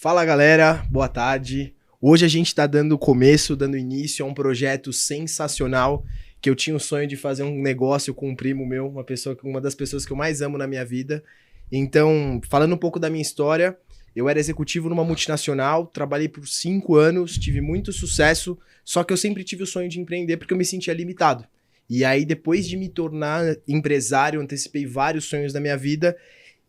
Fala galera, boa tarde. Hoje a gente está dando início a um projeto sensacional que eu tinha o sonho de fazer um negócio com um primo meu, uma das pessoas que eu mais amo na minha vida. Então, falando um pouco da minha história, eu era executivo numa multinacional, trabalhei por 5 anos, tive muito sucesso, só que eu sempre tive o sonho de empreender porque eu me sentia limitado. E aí, depois de me tornar empresário, antecipei vários sonhos da minha vida,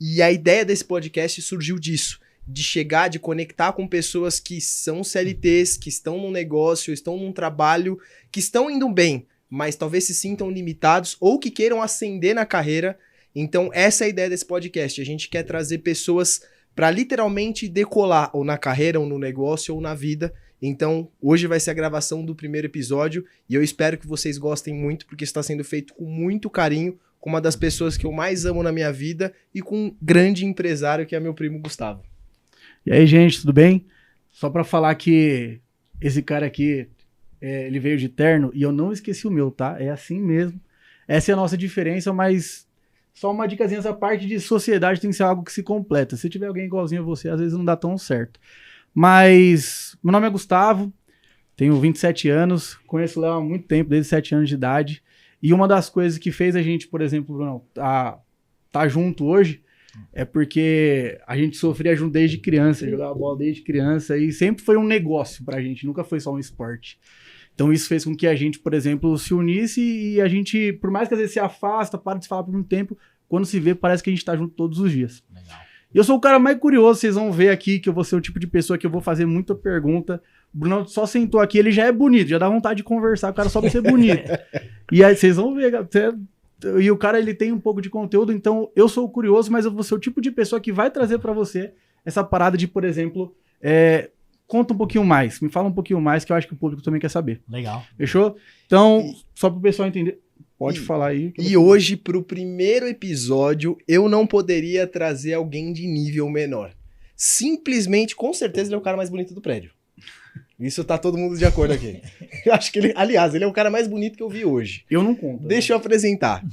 e a ideia desse podcast surgiu disso. De chegar, de conectar com pessoas que são CLTs, que estão num negócio, estão num trabalho, que estão indo bem, mas talvez se sintam limitados ou que queiram ascender na carreira. Então, essa é a ideia desse podcast. A gente quer trazer pessoas para literalmente decolar, ou na carreira, ou no negócio, ou na vida. Então, hoje vai ser a gravação do primeiro episódio e eu espero que vocês gostem muito, porque está sendo feito com muito carinho, com uma das pessoas que eu mais amo na minha vida e com um grande empresário que é meu primo Gustavo. E aí, gente, tudo bem? Só pra falar que esse cara aqui, ele veio de terno e eu não esqueci o meu, tá? É assim mesmo. Essa é a nossa diferença, mas só uma dicasinha, essa parte de sociedade tem que ser algo que se completa. Se tiver alguém igualzinho a você, às vezes não dá tão certo. Mas, meu nome é Gustavo, tenho 27 anos, conheço o Léo há muito tempo, desde 7 anos de idade. E uma das coisas que fez a gente, por exemplo, Bruno, tá junto hoje, é porque a gente sofria junto desde criança, jogava bola desde criança e sempre foi um negócio pra gente, nunca foi só um esporte. Então isso fez com que a gente, por exemplo, se unisse e a gente, por mais que às vezes se afasta, para de se falar por um tempo, quando se vê parece que a gente tá junto todos os dias. Legal. E eu sou o cara mais curioso, vocês vão ver aqui que eu vou ser o tipo de pessoa que eu vou fazer muita pergunta. O Bruno só sentou aqui, ele já é bonito, já dá vontade de conversar, o cara só vai ser bonito. E aí vocês vão ver, e o cara, ele tem um pouco de conteúdo, então eu sou curioso, mas eu vou ser o tipo de pessoa que vai trazer pra você essa parada de, por exemplo, conta um pouquinho mais, me fala um pouquinho mais, que eu acho que o público também quer saber. Legal. Fechou? Então, só pro pessoal entender, pode falar aí. E hoje, pro primeiro episódio, eu não poderia trazer alguém de nível menor. Simplesmente, com certeza, ele é o cara mais bonito do prédio. Isso tá todo mundo de acordo aqui. Eu acho que ele, aliás, ele é o cara mais bonito que eu vi hoje. Eu não conto. Deixa eu apresentar.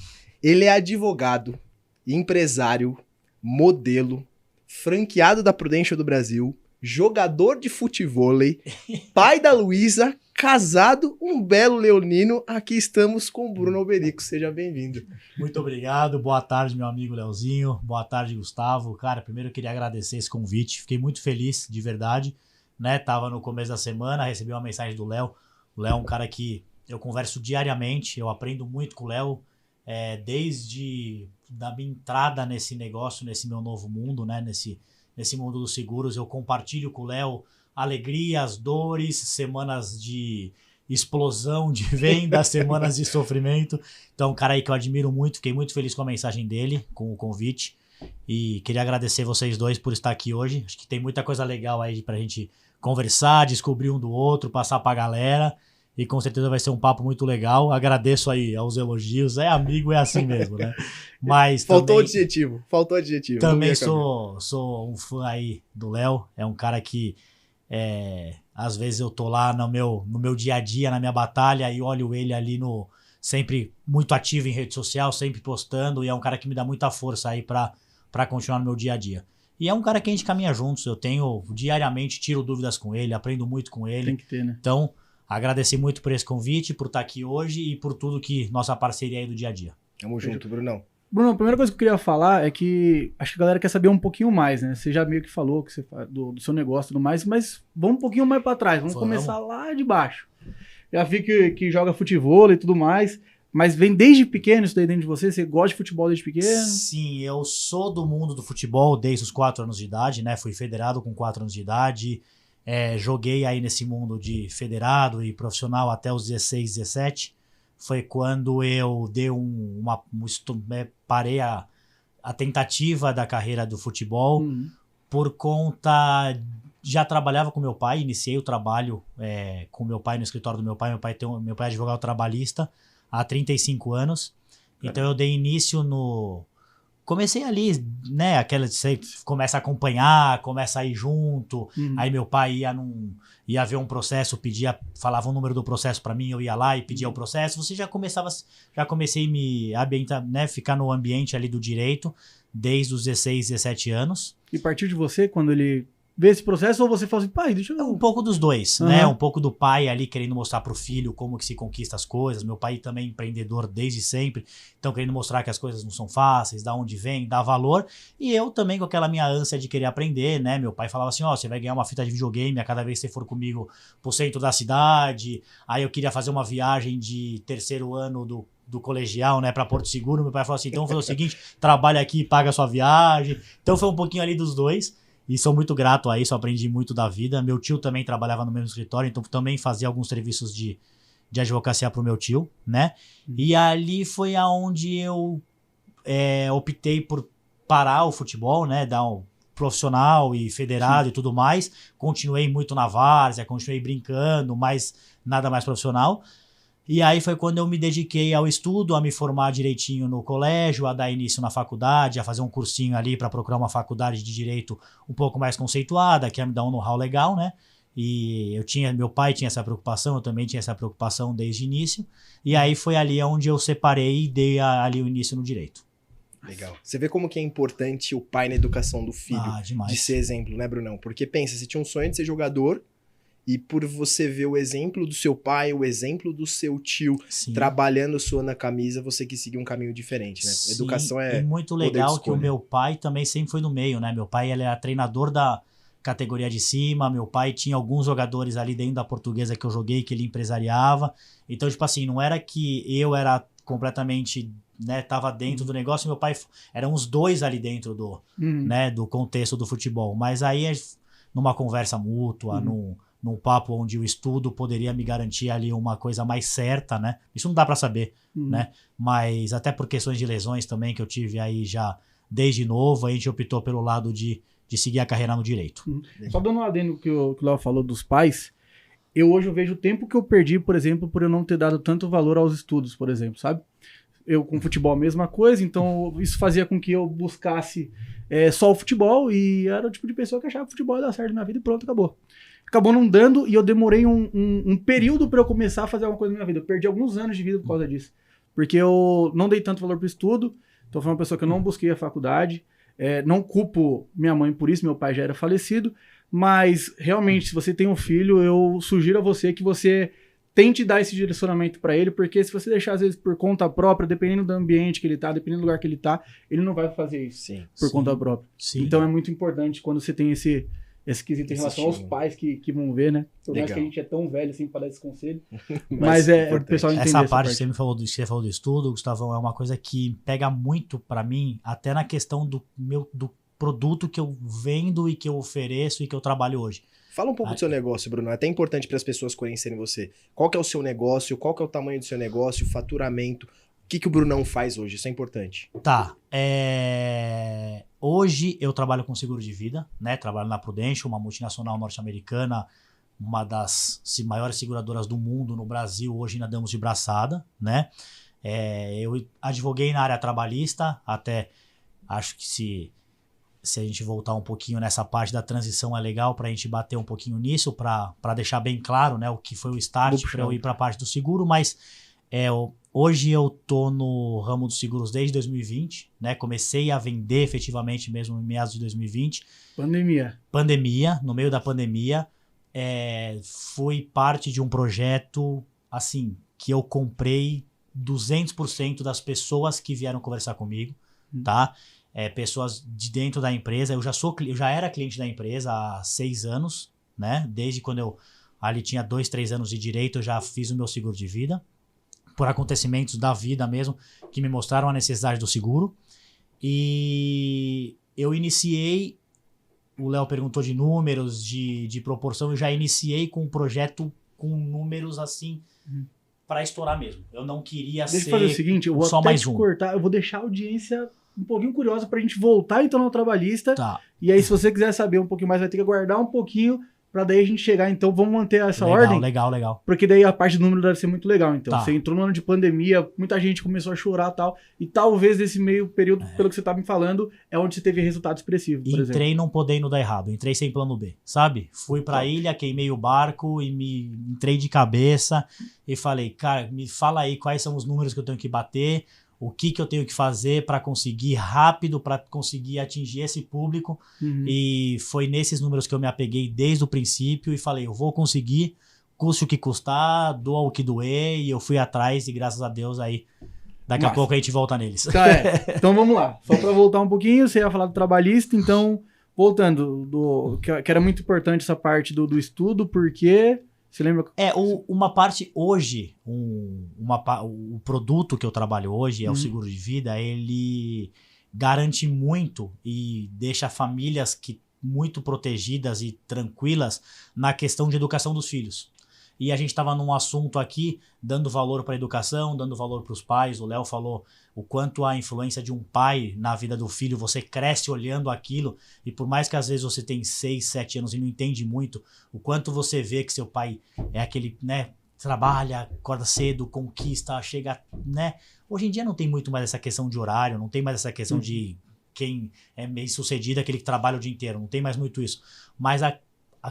Ele é advogado, empresário, modelo, franqueado da Prudential do Brasil, jogador de futevôlei, pai da Luísa, casado, um belo leonino. Aqui estamos com o Bruno Alberico. Seja bem-vindo. Muito obrigado. Boa tarde, meu amigo Leozinho. Boa tarde, Gustavo. Cara, primeiro eu queria agradecer esse convite. Fiquei muito feliz, de verdade. Tava no começo da semana, recebi uma mensagem do Léo. O Léo é um cara que eu converso diariamente, eu aprendo muito com o Léo, desde da minha entrada nesse negócio, nesse meu novo mundo, nesse mundo dos seguros. Eu compartilho com o Léo alegrias, dores, semanas de explosão de venda, semanas de sofrimento. Então, um cara aí que eu admiro muito, fiquei muito feliz com a mensagem dele, com o convite. E queria agradecer vocês dois por estar aqui hoje. Acho que tem muita coisa legal aí pra gente conversar, descobrir um do outro, passar pra galera. E com certeza vai ser um papo muito legal. Agradeço aí aos elogios. É amigo, é assim mesmo, né? Mas Faltou também, adjetivo. Também sou um fã aí do Léo. É um cara que às vezes eu tô lá no meu dia a dia, na minha batalha, e olho ele ali sempre muito ativo em rede social, sempre postando. E é um cara que me dá muita força aí pra continuar no meu dia a dia. E é um cara que a gente caminha juntos, eu diariamente tiro dúvidas com ele, aprendo muito com ele. Tem que ter, né? Então, agradecer muito por esse convite, por estar aqui hoje e por tudo que nossa parceria aí do dia a dia. Tamo junto, Brunão. Bruno, a primeira coisa que eu queria falar é que acho que a galera quer saber um pouquinho mais, né? Você já meio que falou que do seu negócio e tudo mais, mas vamos um pouquinho mais pra trás, vamos começar lá de baixo. Já vi que joga futebol e tudo mais, mas vem desde pequeno isso daí dentro de você? Você gosta de futebol desde pequeno? Sim, eu sou do mundo do futebol desde os 4 anos de idade, né? Fui federado com 4 anos de idade, joguei aí nesse mundo de federado e profissional até os 16, 17. Foi quando eu dei parei a tentativa da carreira do futebol por conta... Já trabalhava com meu pai, iniciei o trabalho com meu pai no escritório do meu pai. Meu pai é advogado trabalhista há 35 anos. Então eu dei início Comecei ali, né? Você começa a acompanhar, começa a ir junto. Aí meu pai ia ver um processo, falava o número do processo pra mim, eu ia lá e pedia o processo. Você já comecei a me ambientar, né? Ficar no ambiente ali do direito desde os 16, 17 anos. E partiu de você quando ele ver esse processo? Ou você fala assim, pai, deixa eu... Um pouco dos dois, né? Um pouco do pai ali querendo mostrar pro filho como que se conquista as coisas. Meu pai também é empreendedor desde sempre, então querendo mostrar que as coisas não são fáceis, da onde vem, dá valor. E eu também com aquela minha ânsia de querer aprender, né? Meu pai falava assim, ó, você vai ganhar uma fita de videogame a cada vez que você for comigo pro centro da cidade. Aí eu queria fazer uma viagem de terceiro ano do colegial, né, pra Porto Seguro. Meu pai falou assim, então vamos fazer o seguinte, trabalha aqui e paga a sua viagem. Então foi um pouquinho ali dos dois. E sou muito grato a isso, aprendi muito da vida. Meu tio também trabalhava no mesmo escritório, então também fazia alguns serviços de advocacia pro meu tio, né? E ali foi aonde eu optei por parar o futebol, né? Dar um profissional e federado e tudo mais. Continuei muito na várzea, continuei brincando, mas nada mais profissional. E aí foi quando eu me dediquei ao estudo, a me formar direitinho no colégio, a dar início na faculdade, a fazer um cursinho ali para procurar uma faculdade de direito um pouco mais conceituada, que ia me dar um know-how legal, né? E meu pai tinha essa preocupação, eu também tinha essa preocupação desde o início. E aí foi ali onde eu separei e dei ali o início no direito. Legal. Você vê como que é importante o pai na educação do filho, demais. de ser exemplo, né, Brunão? Porque pensa, você tinha um sonho de ser jogador, e por você ver o exemplo do seu pai, o exemplo do seu tio, Sim. trabalhando sua na camisa, você quis seguir um caminho diferente, né? Sim, Educação é... E muito legal que o meu pai também sempre foi no meio, né? Meu pai, ele era treinador da categoria de cima, meu pai tinha alguns jogadores ali dentro da Portuguesa que eu joguei, que ele empresariava. Então, tipo assim, não era que eu era completamente, né, tava dentro do negócio, meu pai, eram os dois ali dentro né, do contexto do futebol. Mas aí, numa conversa mútua, num papo onde o estudo poderia me garantir ali uma coisa mais certa, né? Isso não dá pra saber, né? Mas até por questões de lesões também que eu tive aí já desde novo, a gente optou pelo lado de seguir a carreira no direito. Só dando um adendo que o Léo falou dos pais, hoje eu vejo o tempo que eu perdi, por exemplo, por eu não ter dado tanto valor aos estudos, por exemplo, sabe? Eu com futebol a mesma coisa, então isso fazia com que eu buscasse só o futebol e era o tipo de pessoa que achava que o futebol ia dar certo na vida e pronto, acabou. Acabou não dando e eu demorei um período para eu começar a fazer alguma coisa na minha vida. Eu perdi alguns anos de vida por causa disso. Porque eu não dei tanto valor pro estudo, então foi uma pessoa que eu não busquei a faculdade, não culpo minha mãe por isso, meu pai já era falecido, mas realmente, se você tem um filho, eu sugiro a você que você tente dar esse direcionamento para ele, porque se você deixar, às vezes, por conta própria, dependendo do ambiente que ele tá, dependendo do lugar que ele tá, ele não vai fazer isso por conta própria. Sim. Então é muito importante quando você tem esse quesito em relação aos pais que vão ver, né? Por mais que a gente é tão velho assim para dar esse conselho. Mas o pessoal entender essa parte que você me falou você falou do estudo, Gustavão, é uma coisa que pega muito para mim, até na questão do produto que eu vendo e que eu ofereço e que eu trabalho hoje. Fala um pouco do seu negócio, Bruno. É até importante para as pessoas conhecerem você. Qual que é o seu negócio? Qual que é o tamanho do seu negócio? Faturamento? O que o Brunão faz hoje? Isso é importante. Tá. Hoje eu trabalho com seguro de vida, né? Trabalho na Prudential, uma multinacional norte-americana, uma das maiores seguradoras do mundo no Brasil. Hoje ainda damos de braçada, né? Eu advoguei na área trabalhista, até acho que se a gente voltar um pouquinho nessa parte da transição é legal para a gente bater um pouquinho nisso, para deixar bem claro, né, o que foi o start para eu ir para a parte do seguro, mas hoje eu tô no ramo dos seguros desde 2020, né? Comecei a vender efetivamente mesmo em meados de 2020. Pandemia, no meio da pandemia, fui parte de um projeto, assim, que eu comprei 200% das pessoas que vieram conversar comigo, tá? Pessoas de dentro da empresa. Eu já era cliente da empresa há 6 anos, né? Desde quando eu ali tinha 2, 3 anos de direito, eu já fiz o meu seguro de vida, por acontecimentos da vida mesmo, que me mostraram a necessidade do seguro. E eu iniciei, o Léo perguntou de números, de proporção, eu já iniciei com um projeto com números assim, para estourar mesmo. Eu não queria Deixa eu fazer o seguinte, eu vou só até mais te um. cortar, eu vou deixar a audiência um pouquinho curiosa pra gente voltar então no trabalhista. Tá. E aí, se você quiser saber um pouquinho mais, vai ter que aguardar um pouquinho pra daí a gente chegar. Então, vamos manter essa ordem. Legal. Porque daí a parte do número deve ser muito legal. Então, Tá. você entrou no ano de pandemia, muita gente começou a chorar e tal. E talvez nesse meio período, pelo que você tá me falando, é onde você teve resultado expressivo, por exemplo. Entrei não podendo dar errado, entrei sem plano B, sabe? Fui pra ilha, queimei o barco e entrei de cabeça e falei, cara, me fala aí quais são os números que eu tenho que bater, o que eu tenho que fazer para conseguir rápido, para conseguir atingir esse público. E foi nesses números que eu me apeguei desde o princípio e falei, eu vou conseguir, custe o que custar, doa o que doer, e eu fui atrás e graças a Deus aí, daqui a pouco a gente volta neles. Tá, então vamos lá, só para voltar um pouquinho, você ia falar do trabalhista, então, voltando, que era muito importante essa parte do estudo, porque... Você lembra? Uma parte hoje, o produto que eu trabalho hoje, é o seguro de vida, ele garante muito e deixa famílias muito protegidas e tranquilas na questão de educação dos filhos. E a gente estava num assunto aqui, dando valor para a educação, dando valor para os pais. O Léo falou o quanto a influência de um pai na vida do filho, você cresce olhando aquilo, e por mais que às vezes você tem 6, 7 anos e não entende muito, o quanto você vê que seu pai é aquele, né, trabalha, acorda cedo, conquista, chega, né? Hoje em dia não tem muito mais essa questão de horário, não tem mais essa questão de quem é bem sucedido, aquele que trabalha o dia inteiro, não tem mais muito isso. Mas a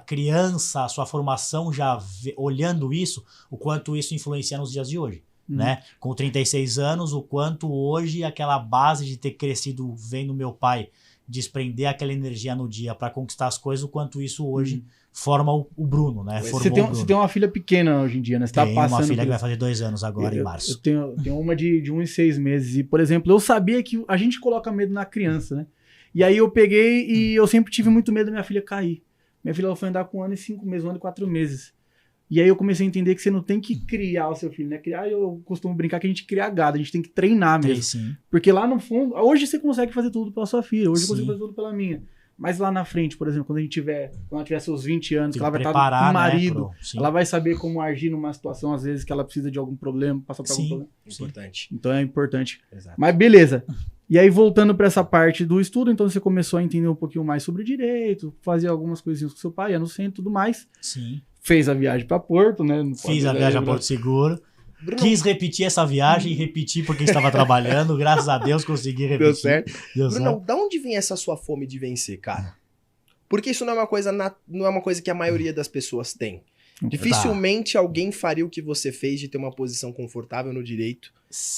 criança, a sua formação já olhando isso, o quanto isso influencia nos dias de hoje, né? Com 36 anos, o quanto hoje aquela base de ter crescido vendo meu pai desprender aquela energia no dia para conquistar as coisas, o quanto isso hoje forma o Bruno, né? Você tem uma filha pequena hoje em dia, né? Você Tenho uma filha que vai fazer 2 anos agora, em março. Eu tenho uma de 1 e 6 meses. E, por exemplo, eu sabia que a gente coloca medo na criança, né? E aí eu peguei e eu sempre tive muito medo da minha filha cair. Minha filha foi andar com 1 ano e 5 meses, 1 ano e 4 meses. E aí eu comecei a entender que você não tem que criar o seu filho, né? Eu costumo brincar que a gente cria gado, a gente tem que treinar mesmo. Sim. Porque lá no fundo, hoje você consegue fazer tudo pela sua filha, hoje eu consigo fazer tudo pela minha. Mas lá na frente, por exemplo, quando ela tiver seus 20 anos, que ela vai estar com o marido, né, ela vai saber como agir numa situação, às vezes, que ela precisa de algum problema, passar por algum problema. Importante. Então é importante. Exato. Mas beleza. E aí, voltando para essa parte do estudo, então você começou a entender um pouquinho mais sobre o direito, fazer algumas coisinhas com seu pai, ia no centro e tudo mais. Sim. Fez a viagem para Porto, né? Fiz a viagem a Porto Seguro. Bruno, quis repetir essa viagem e repetir porque estava trabalhando. Graças a Deus consegui repetir. Deu certo. Deu Bruno, certo. da onde vem essa sua fome de vencer, cara? Porque isso não é uma coisa que a maioria das pessoas tem. Dificilmente alguém faria o que você fez de ter uma posição confortável no direito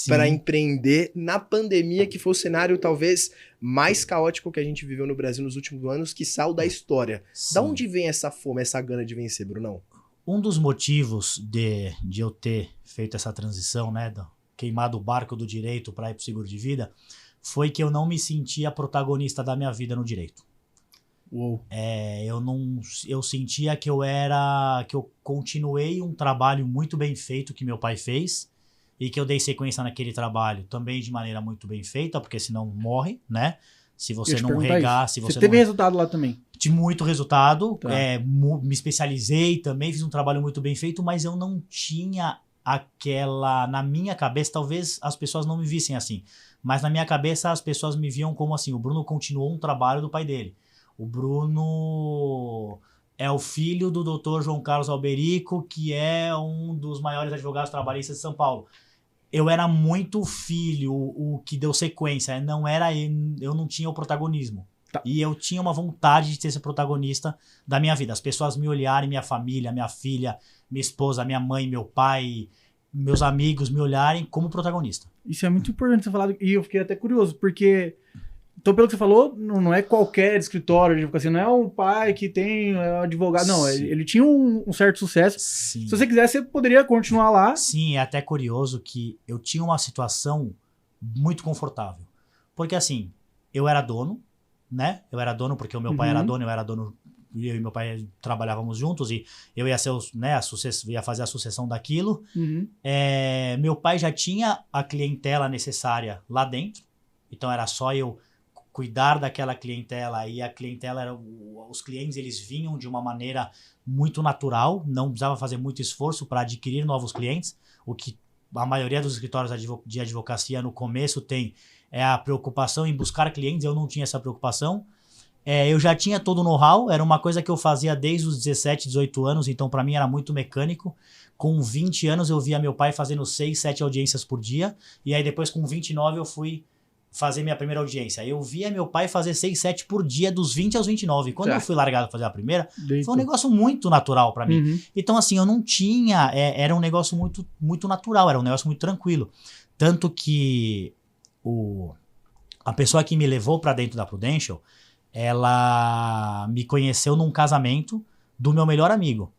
para empreender na pandemia, que foi o cenário talvez mais caótico que a gente viveu no Brasil nos últimos anos, quiçá o da história. Sim. Da onde vem essa fome, essa gana de vencer, Brunão? Um dos motivos de eu ter feito essa transição, né, queimado o barco do direito para ir para o seguro de vida, foi que eu não me sentia protagonista da minha vida no direito. Uou. Eu sentia que eu continuei um trabalho muito bem feito que meu pai fez e que eu dei sequência naquele trabalho também de maneira muito bem feita, porque senão morre, né? Se você não regar, se você teve não... resultado lá também? Tive muito resultado, Tá. Me especializei também, fiz um trabalho muito bem feito, mas eu não tinha na minha cabeça, talvez as pessoas não me vissem assim, mas na minha cabeça as pessoas me viam como assim, o Bruno continuou um trabalho do pai dele. O Bruno é o filho do Dr. João Carlos Alberico, que é um dos maiores advogados trabalhistas de São Paulo. Eu era muito filho, o que deu sequência. Eu não tinha o protagonismo. Tá. E eu tinha uma vontade de ser esse protagonista da minha vida. As pessoas me olharem, minha família, minha filha, minha esposa, minha mãe, meu pai, meus amigos me olharem como protagonista. Isso é muito importante você falar. E eu fiquei até curioso, porque... Então, pelo que você falou, não é qualquer escritório de advocacia, não é um pai que tem advogado, não, ele tinha um certo sucesso. Sim. Se você quisesse, você poderia continuar lá. Sim, é até curioso que eu tinha uma situação muito confortável. Porque assim, eu era dono, né? Eu era dono porque o meu pai era dono, eu e meu pai trabalhávamos juntos e eu ia ser, ia fazer a sucessão daquilo. Meu pai já tinha a clientela necessária lá dentro, então era só eu cuidar daquela clientela, e a clientela os clientes, eles vinham de uma maneira muito natural, não precisava fazer muito esforço para adquirir novos clientes, o que a maioria dos escritórios de advocacia no começo tem é a preocupação em buscar clientes. Eu não tinha essa preocupação. Eu já tinha todo o know-how, era uma coisa que eu fazia desde os 17, 18 anos, então para mim era muito mecânico. Com 20 anos eu via meu pai fazendo 6, 7 audiências por dia, e aí depois com 29 eu fui fazer minha primeira audiência. Eu via meu pai fazer 6, 7 por dia, dos 20 aos 29. Quando eu fui largado a fazer a primeira, foi um negócio muito natural pra mim. Então, assim, eu não tinha... Era um negócio muito, muito natural, era um negócio muito tranquilo. Tanto que a pessoa que me levou pra dentro da Prudential, ela me conheceu num casamento do meu melhor amigo.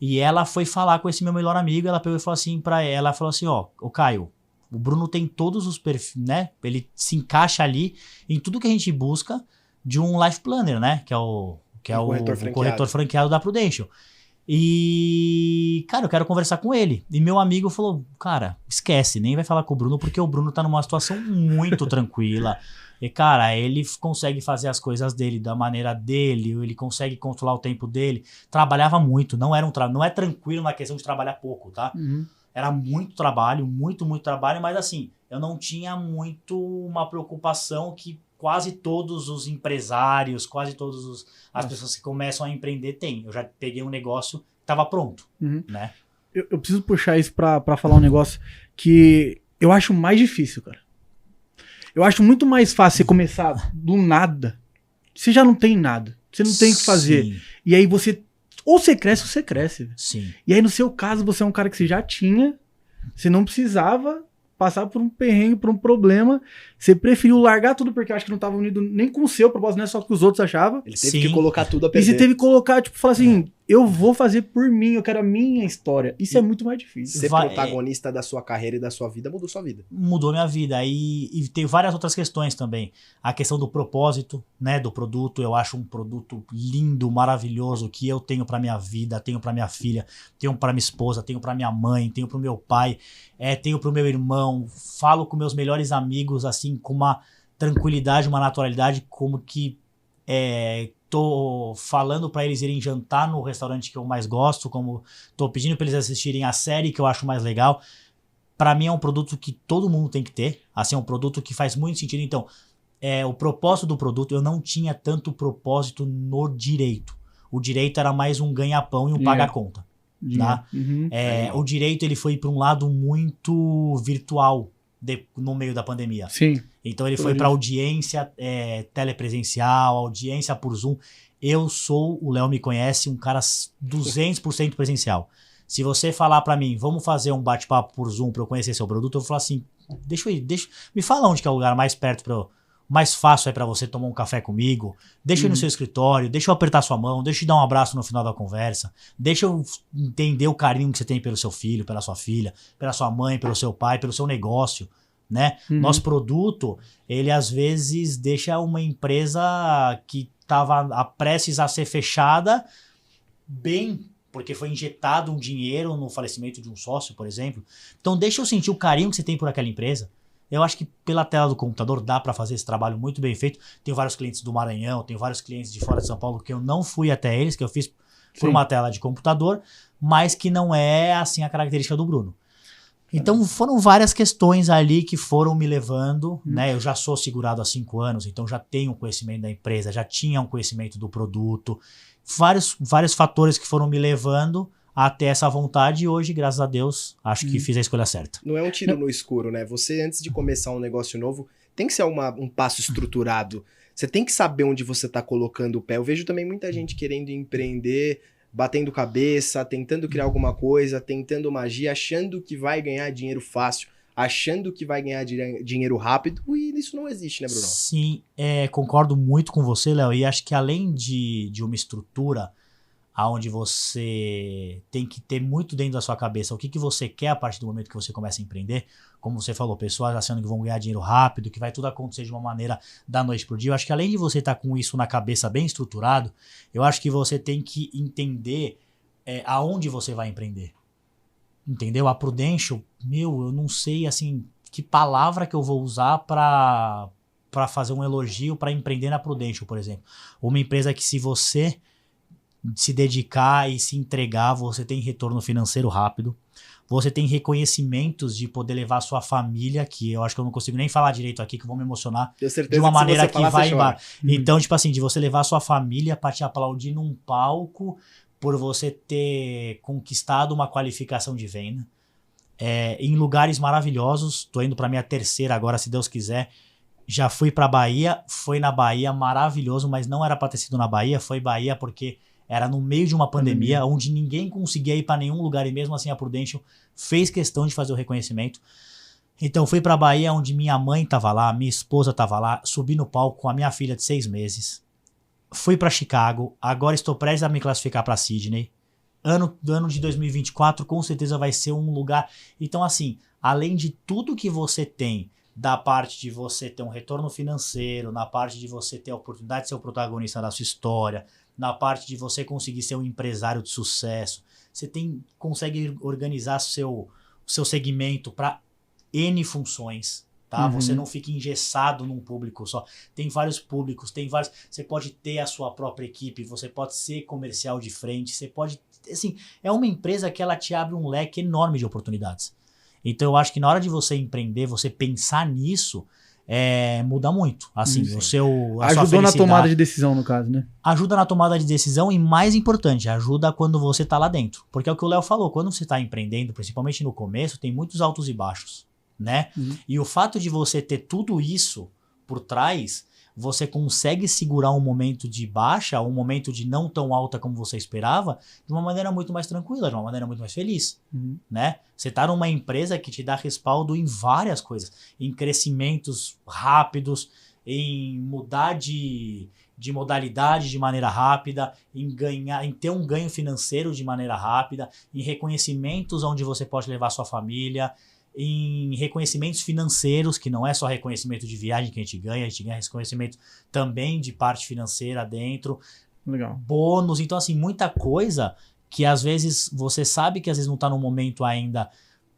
E ela foi falar com esse meu melhor amigo, ela pegou e falou assim pra ela, falou assim, ó, o Caio, o Bruno tem todos os perfis, né? Ele se encaixa ali em tudo que a gente busca de um life planner, né? Que é o corretor franqueado da Prudential. E, cara, eu quero conversar com ele. E meu amigo falou, cara, esquece, nem vai falar com o Bruno, porque o Bruno tá numa situação muito tranquila. E, cara, ele consegue fazer as coisas dele da maneira dele, ele consegue controlar o tempo dele. Trabalhava muito, não é tranquilo na questão de trabalhar pouco, tá? Uhum. Era muito trabalho, muito trabalho, mas assim, eu não tinha muito uma preocupação que quase todos os empresários, quase todas as pessoas que começam a empreender têm. Eu já peguei um negócio que estava pronto, né? Eu preciso puxar isso pra falar um negócio que eu acho mais difícil, cara. Eu acho muito mais fácil você começar do nada. Você já não tem nada. Você não tem o que fazer. Sim. E aí você... Ou você cresce ou você cresce. Sim. E aí no seu caso você é um cara que você já tinha. Você não precisava passar por um perrengue, por um problema. Você preferiu largar tudo porque acho que não estava unido nem com o seu propósito, não é só o que os outros achavam. Ele teve que colocar tudo a E perder. você teve que colocar, tipo, falar assim, eu vou fazer por mim, eu quero a minha história. Isso é muito mais difícil. Ser protagonista da sua carreira e da sua vida mudou sua vida. Mudou minha vida. E tem várias outras questões também. A questão do propósito, né, do produto. Eu acho um produto lindo, maravilhoso, que eu tenho pra minha vida, tenho pra minha filha, tenho pra minha esposa, tenho pra minha mãe, tenho pro meu pai, tenho pro meu irmão. Falo com meus melhores amigos, assim, com uma tranquilidade, uma naturalidade, como que tô falando pra eles irem jantar no restaurante que eu mais gosto, como tô pedindo pra eles assistirem a série que eu acho mais legal. Pra mim é um produto que todo mundo tem que ter, assim, é um produto que faz muito sentido. Então, o propósito do produto, eu não tinha tanto propósito no direito. O direito era mais um ganha-pão e um paga-conta. Tá? O direito ele foi pra um lado muito virtual no meio da pandemia. Sim. Então ele foi para audiência telepresencial, audiência por Zoom. O Léo me conhece, um cara 200% presencial. Se você falar para mim, vamos fazer um bate-papo por Zoom para eu conhecer seu produto, eu vou falar assim, me fala onde que é o lugar mais perto, mais fácil para você tomar um café comigo, deixa eu ir no seu escritório, deixa eu apertar sua mão, deixa eu te dar um abraço no final da conversa, deixa eu entender o carinho que você tem pelo seu filho, pela sua filha, pela sua mãe, pelo seu pai, pelo seu negócio. Né? Nosso produto, ele às vezes deixa uma empresa que estava prestes a ser fechada bem, porque foi injetado um dinheiro no falecimento de um sócio, por exemplo. Então deixa eu sentir o carinho que você tem por aquela empresa. Eu acho que pela tela do computador dá para fazer esse trabalho muito bem feito. Tenho vários clientes do Maranhão, tenho vários clientes de fora de São Paulo que eu não fui até eles, que eu fiz por uma tela de computador, mas que não é assim a característica do Bruno. Então foram várias questões ali que foram me levando, né? Eu já sou segurado há 5 anos, então já tenho um conhecimento da empresa, já tinha um conhecimento do produto. Vários fatores que foram me levando até essa vontade e hoje, graças a Deus, acho que fiz a escolha certa. Não é um tiro no escuro, né? Você, antes de começar um negócio novo, tem que ser um passo estruturado. Você tem que saber onde você está colocando o pé. Eu vejo também muita gente querendo empreender, batendo cabeça, tentando criar alguma coisa, tentando magia, achando que vai ganhar dinheiro fácil, achando que vai ganhar dinheiro rápido, e isso não existe, né, Bruno? Sim, concordo muito com você, Léo, e acho que além de uma estrutura onde você tem que ter muito dentro da sua cabeça o que você quer a partir do momento que você começa a empreender, como você falou, pessoas achando que vão ganhar dinheiro rápido, que vai tudo acontecer de uma maneira da noite pro dia. Eu acho que além de você estar com isso na cabeça bem estruturado, eu acho que você tem que entender aonde você vai empreender. Entendeu? A Prudential, eu não sei assim que palavra que eu vou usar para fazer um elogio para empreender na Prudential, por exemplo. Uma empresa que se você se dedicar e se entregar, você tem retorno financeiro rápido, você tem reconhecimentos de poder levar a sua família, que eu acho que eu não consigo nem falar direito aqui, que eu vou me emocionar, de uma maneira que vai embora. Então, tipo assim, de você levar a sua família para te aplaudir num palco por você ter conquistado uma qualificação de venda, em lugares maravilhosos. Tô indo para minha 3ª agora, se Deus quiser. Já fui para Bahia, foi na Bahia, maravilhoso, mas não era para ter sido na Bahia, foi Bahia porque era no meio de uma pandemia, onde ninguém conseguia ir para nenhum lugar, e mesmo assim a Prudential fez questão de fazer o reconhecimento. Então fui pra Bahia, onde minha mãe tava lá, minha esposa tava lá, subi no palco com a minha filha de 6 meses. Fui pra Chicago, agora estou prestes a me classificar pra Sydney. Ano de 2024 com certeza vai ser um lugar... Então assim, além de tudo que você tem, da parte de você ter um retorno financeiro, na parte de você ter a oportunidade de ser o protagonista da sua história, na parte de você conseguir ser um empresário de sucesso, você consegue organizar seu segmento para N funções, tá? Você não fica engessado num público só. Tem vários públicos, você pode ter a sua própria equipe, você pode ser comercial de frente, você pode... Assim, é uma empresa que ela te abre um leque enorme de oportunidades. Então eu acho que na hora de você empreender, você pensar nisso, muda muito. Assim, ajudou na tomada de decisão, no caso, né? Ajuda na tomada de decisão e, mais importante, ajuda quando você tá lá dentro. Porque é o que o Léo falou, quando você tá empreendendo, principalmente no começo, tem muitos altos e baixos, né? E o fato de você ter tudo isso por trás, você consegue segurar um momento de baixa, um momento de não tão alta como você esperava, de uma maneira muito mais tranquila, de uma maneira muito mais feliz, né? Você tá numa empresa que te dá respaldo em várias coisas, em crescimentos rápidos, em mudar de modalidade de maneira rápida, em ter um ganho financeiro de maneira rápida, em reconhecimentos onde você pode levar sua família, em reconhecimentos financeiros, que não é só reconhecimento de viagem que a gente ganha reconhecimento também de parte financeira dentro. Legal. Bônus, então assim, muita coisa que às vezes você sabe que às vezes não tá no momento ainda,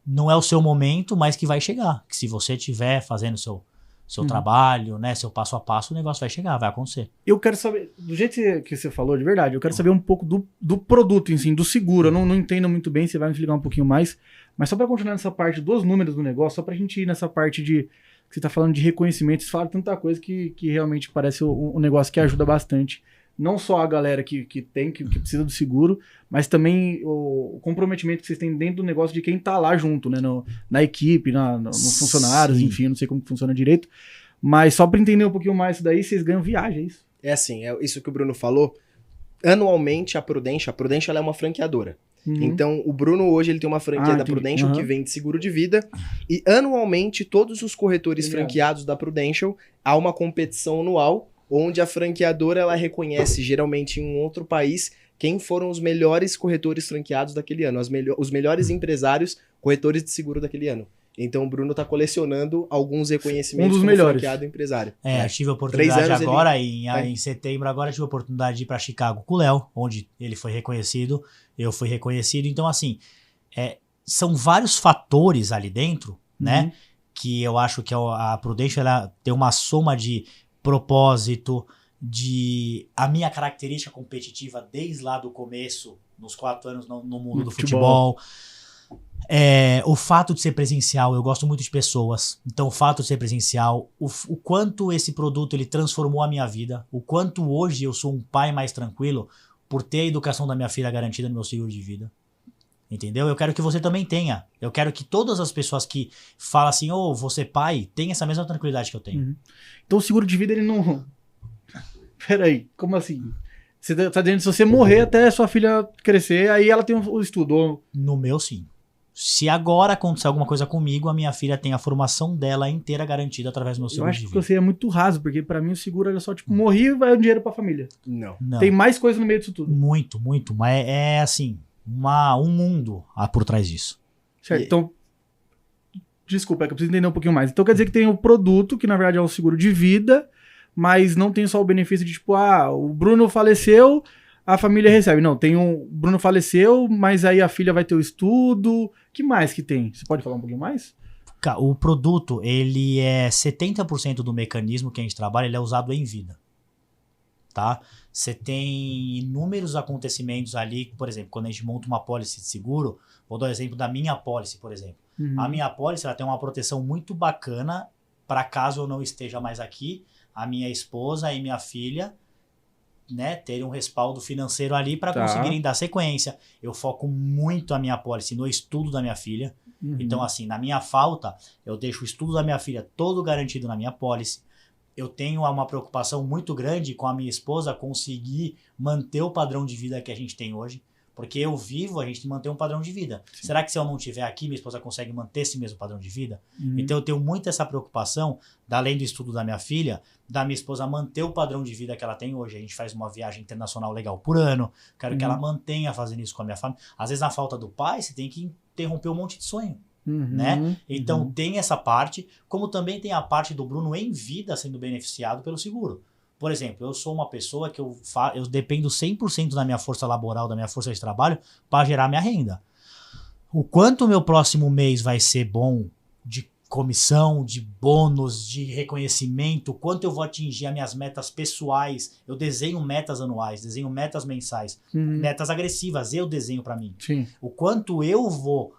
não é o seu momento, mas que vai chegar. Que se você estiver fazendo seu trabalho, né, seu passo a passo, o negócio vai chegar, vai acontecer. Eu quero saber, do jeito que você falou, de verdade, eu quero saber um pouco do produto em si, do seguro. Eu não entendo muito bem, você vai me explicar um pouquinho mais. Mas só para continuar nessa parte dos números do negócio, só pra gente ir nessa parte que você tá falando de reconhecimento, você fala tanta coisa que realmente parece um negócio que ajuda bastante. Não só a galera que precisa do seguro, mas também o comprometimento que vocês têm dentro do negócio de quem tá lá junto, né? Na equipe, nos funcionários, enfim, eu não sei como funciona direito. Mas só para entender um pouquinho mais isso daí, vocês ganham viagem, é isso? É assim, é isso que o Bruno falou. Anualmente, a Prudential ela é uma franqueadora. Então, o Bruno hoje ele tem uma franquia da Prudential que vende seguro de vida. E anualmente, todos os corretores franqueados da Prudential, há uma competição anual, onde a franqueadora ela reconhece, geralmente em um outro país, quem foram os melhores corretores franqueados daquele ano, os melhores empresários corretores de seguro daquele ano. Então o Bruno tá colecionando alguns reconhecimentos como franqueado empresário. Eu tive a oportunidade agora, em setembro, agora tive a oportunidade de ir para Chicago com o Léo, onde ele foi reconhecido, eu fui reconhecido. Então, assim, são vários fatores ali dentro, né? Que eu acho que a Prudential ela tem uma soma de propósito, de a minha característica competitiva desde lá do começo, nos 4 anos no mundo do futebol. O fato de ser presencial, eu gosto muito de pessoas, então o fato de ser presencial, o quanto esse produto ele transformou a minha vida, o quanto hoje eu sou um pai mais tranquilo por ter a educação da minha filha garantida no meu seguro de vida. Entendeu? Eu quero que você também tenha. Eu quero que todas as pessoas que falam assim, você pai, tenham essa mesma tranquilidade que eu tenho. Então o seguro de vida, ele não... Peraí, como assim? Você tá dizendo que se você morrer até sua filha crescer, aí ela tem o estudo? No meu, sim. Se agora acontecer alguma coisa comigo, a minha filha tem a formação dela inteira garantida através do meu seguro de vida. Eu acho que você é muito raso, porque pra mim o seguro era só, tipo, morri e vai o dinheiro pra família. Não. Tem mais coisa no meio disso tudo. Muito, muito. Mas é assim, um mundo por trás disso. Certo, então... Desculpa, é que eu preciso entender um pouquinho mais. Então quer dizer que tem o produto, que na verdade é um seguro de vida, mas não tem só o benefício de, tipo, o Bruno faleceu, a família recebe. Não, o Bruno faleceu, mas aí a filha vai ter o estudo. Que mais que tem? Você pode falar um pouquinho mais? O produto, ele é 70% do mecanismo que a gente trabalha, ele é usado em vida. Tá? Você tem inúmeros acontecimentos ali, por exemplo, quando a gente monta uma pólice de seguro, vou dar o exemplo da minha pólice, por exemplo. A minha pólice, ela tem uma proteção muito bacana para caso eu não esteja mais aqui, a minha esposa e minha filha, né, terem um respaldo financeiro ali para conseguirem dar sequência. Eu foco muito a minha pólice no estudo da minha filha. Então, assim, na minha falta, eu deixo o estudo da minha filha todo garantido na minha pólice. Eu tenho uma preocupação muito grande com a minha esposa conseguir manter o padrão de vida que a gente tem hoje, Porque eu vivo, a gente mantém um padrão de vida. Sim. Será que se eu não estiver aqui, minha esposa consegue manter esse mesmo padrão de vida? Então eu tenho muito essa preocupação, além do estudo da minha filha, da minha esposa manter o padrão de vida que ela tem hoje. A gente faz uma viagem internacional legal por ano, quero que ela mantenha fazendo isso com a minha família. Às vezes na falta do pai, você tem que interromper um monte de sonho. Né? Então tem essa parte, como também tem a parte do Bruno em vida sendo beneficiado pelo seguro. Por exemplo, eu sou uma pessoa que eu dependo 100% da minha força laboral, da minha força de trabalho para gerar minha renda. O quanto o meu próximo mês vai ser bom de comissão, de bônus, de reconhecimento, quanto eu vou atingir as minhas metas pessoais. Eu desenho metas anuais, desenho metas mensais, metas agressivas, eu desenho para mim. Sim. O quanto eu vou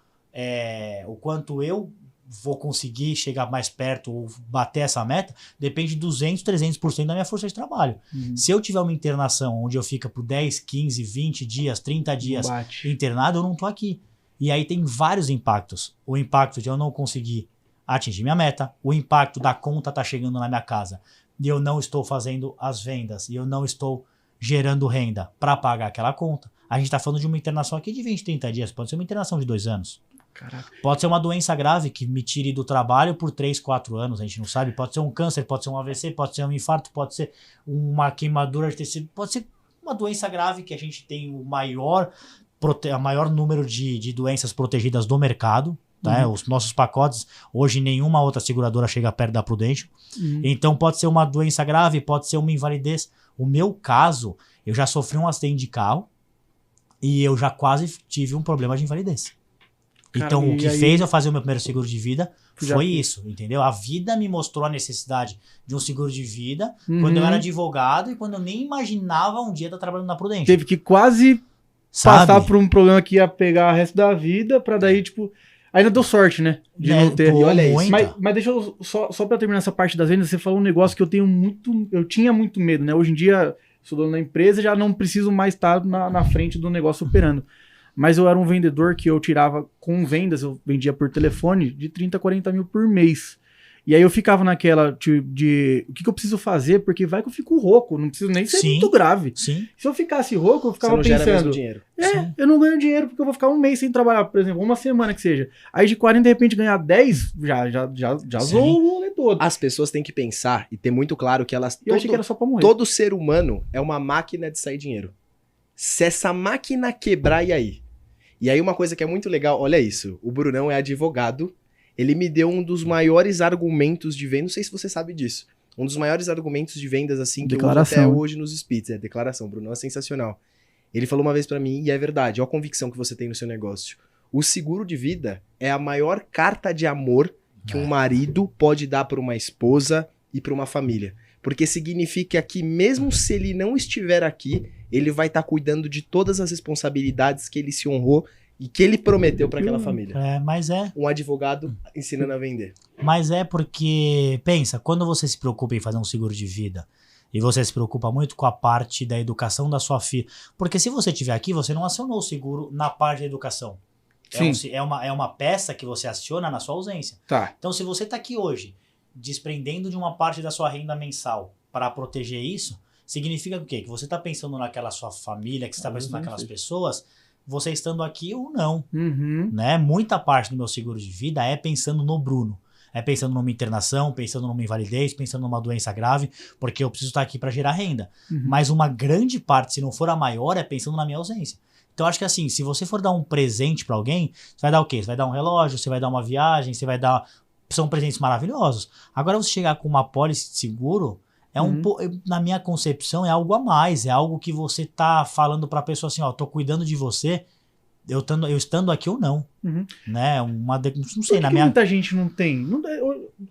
conseguir chegar mais perto ou bater essa meta, depende de 200, 300% da minha força de trabalho. Se eu tiver uma internação onde eu fico por 10, 15, 20 dias, 30 dias internado, eu não tô aqui. E aí tem vários impactos. O impacto de eu não conseguir atingir minha meta, o impacto da conta tá chegando na minha casa e eu não estou fazendo as vendas, e eu não estou gerando renda para pagar aquela conta. A gente tá falando de uma internação aqui de 20, 30 dias, pode ser uma internação de 2 anos. Caraca. Pode ser uma doença grave que me tire do trabalho por 3, 4 anos, a gente não sabe. Tem um câncer, pode ser um AVC, pode ser um infarto, pode ser uma queimadura de tecido, pode ser uma doença grave que a gente tem o maior número de doenças protegidas do mercado. Tá? Os nossos pacotes, hoje nenhuma outra seguradora chega perto da Prudential. Então pode ser uma doença grave, pode ser uma invalidez. O meu caso, eu já sofri um acidente de carro e eu já quase tive um problema de invalidez. Então, cara, o que fez eu fazer o meu primeiro seguro de vida foi isso, entendeu? A vida me mostrou a necessidade de um seguro de vida quando eu era advogado e quando eu nem imaginava um dia estar trabalhando na Prudential. Teve que quase passar por um problema que ia pegar o resto da vida pra daí, tipo... Ainda deu sorte, né? De não ter. Pô, olha isso. Mas deixa eu... Só pra terminar essa parte das vendas, você falou um negócio que eu tinha muito medo, né? Hoje em dia, sou dono da empresa, já não preciso mais estar na frente do negócio operando. Mas eu era um vendedor que eu tirava com vendas, eu vendia por telefone, de 30, 40 mil por mês. E aí eu ficava naquela de o que eu preciso fazer, porque vai que eu fico rouco, não preciso nem ser muito grave. Sim. Se eu ficasse rouco, eu ficava pensando... Gera mesmo dinheiro. Eu não ganho dinheiro porque eu vou ficar um mês sem trabalhar, por exemplo, uma semana que seja. Aí de 40, de repente, ganhar 10, já zoou o rolê todo. As pessoas têm que pensar e ter muito claro que elas... Eu achei que era só pra morrer. Todo ser humano é uma máquina de sair dinheiro. Se essa máquina quebrar, e aí? E aí uma coisa que é muito legal, olha isso, o Brunão é advogado, ele me deu um dos maiores argumentos de venda, não sei se você sabe disso, um dos maiores argumentos de vendas assim que eu uso até hoje nos Spits, declaração, Brunão é sensacional. Ele falou uma vez pra mim, e é verdade, olha a convicção que você tem no seu negócio, o seguro de vida é a maior carta de amor que um marido pode dar pra uma esposa e pra uma família. Porque significa que mesmo se ele não estiver aqui, ele vai estar cuidando de todas as responsabilidades que ele se honrou e que ele prometeu para aquela família. Mas um advogado ensinando a vender. Mas é porque, pensa, quando você se preocupa em fazer um seguro de vida e você se preocupa muito com a parte da educação da sua filha, porque se você estiver aqui, você não acionou o seguro na parte da educação. Sim. É uma peça que você aciona na sua ausência. Tá. Então, se você está aqui hoje, desprendendo de uma parte da sua renda mensal para proteger isso, significa o quê? Que você está pensando naquela sua família, que você está pensando naquelas pessoas, você estando aqui ou não. Né? Muita parte do meu seguro de vida é pensando no Bruno. É pensando numa internação, pensando numa invalidez, pensando numa doença grave, porque eu preciso estar aqui para gerar renda. Mas uma grande parte, se não for a maior, é pensando na minha ausência. Então, acho que assim, se você for dar um presente para alguém, você vai dar o quê? Você vai dar um relógio, você vai dar uma viagem, você vai dar... São presentes maravilhosos. Agora, você chegar com uma pólice de seguro, na minha concepção, é algo a mais. É algo que você tá falando pra pessoa assim, ó, tô cuidando de você, eu estando aqui ou não. Né? Não sei, na minha... muita gente não tem?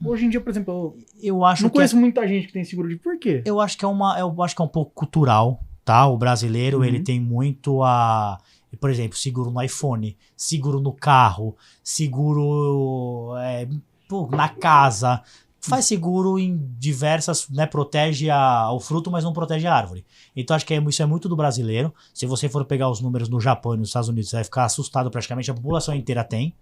Hoje em dia, por exemplo, eu não conheço muita gente que tem seguro de... Por quê? Eu acho que é um pouco cultural, tá? O brasileiro, ele tem muito por exemplo, seguro no iPhone, seguro no carro, seguro na casa, faz seguro em diversas, né, protege o fruto, mas não protege a árvore. Então acho que isso é muito do brasileiro. Se você for pegar os números no Japão e nos Estados Unidos, você vai ficar assustado, praticamente a população inteira tem,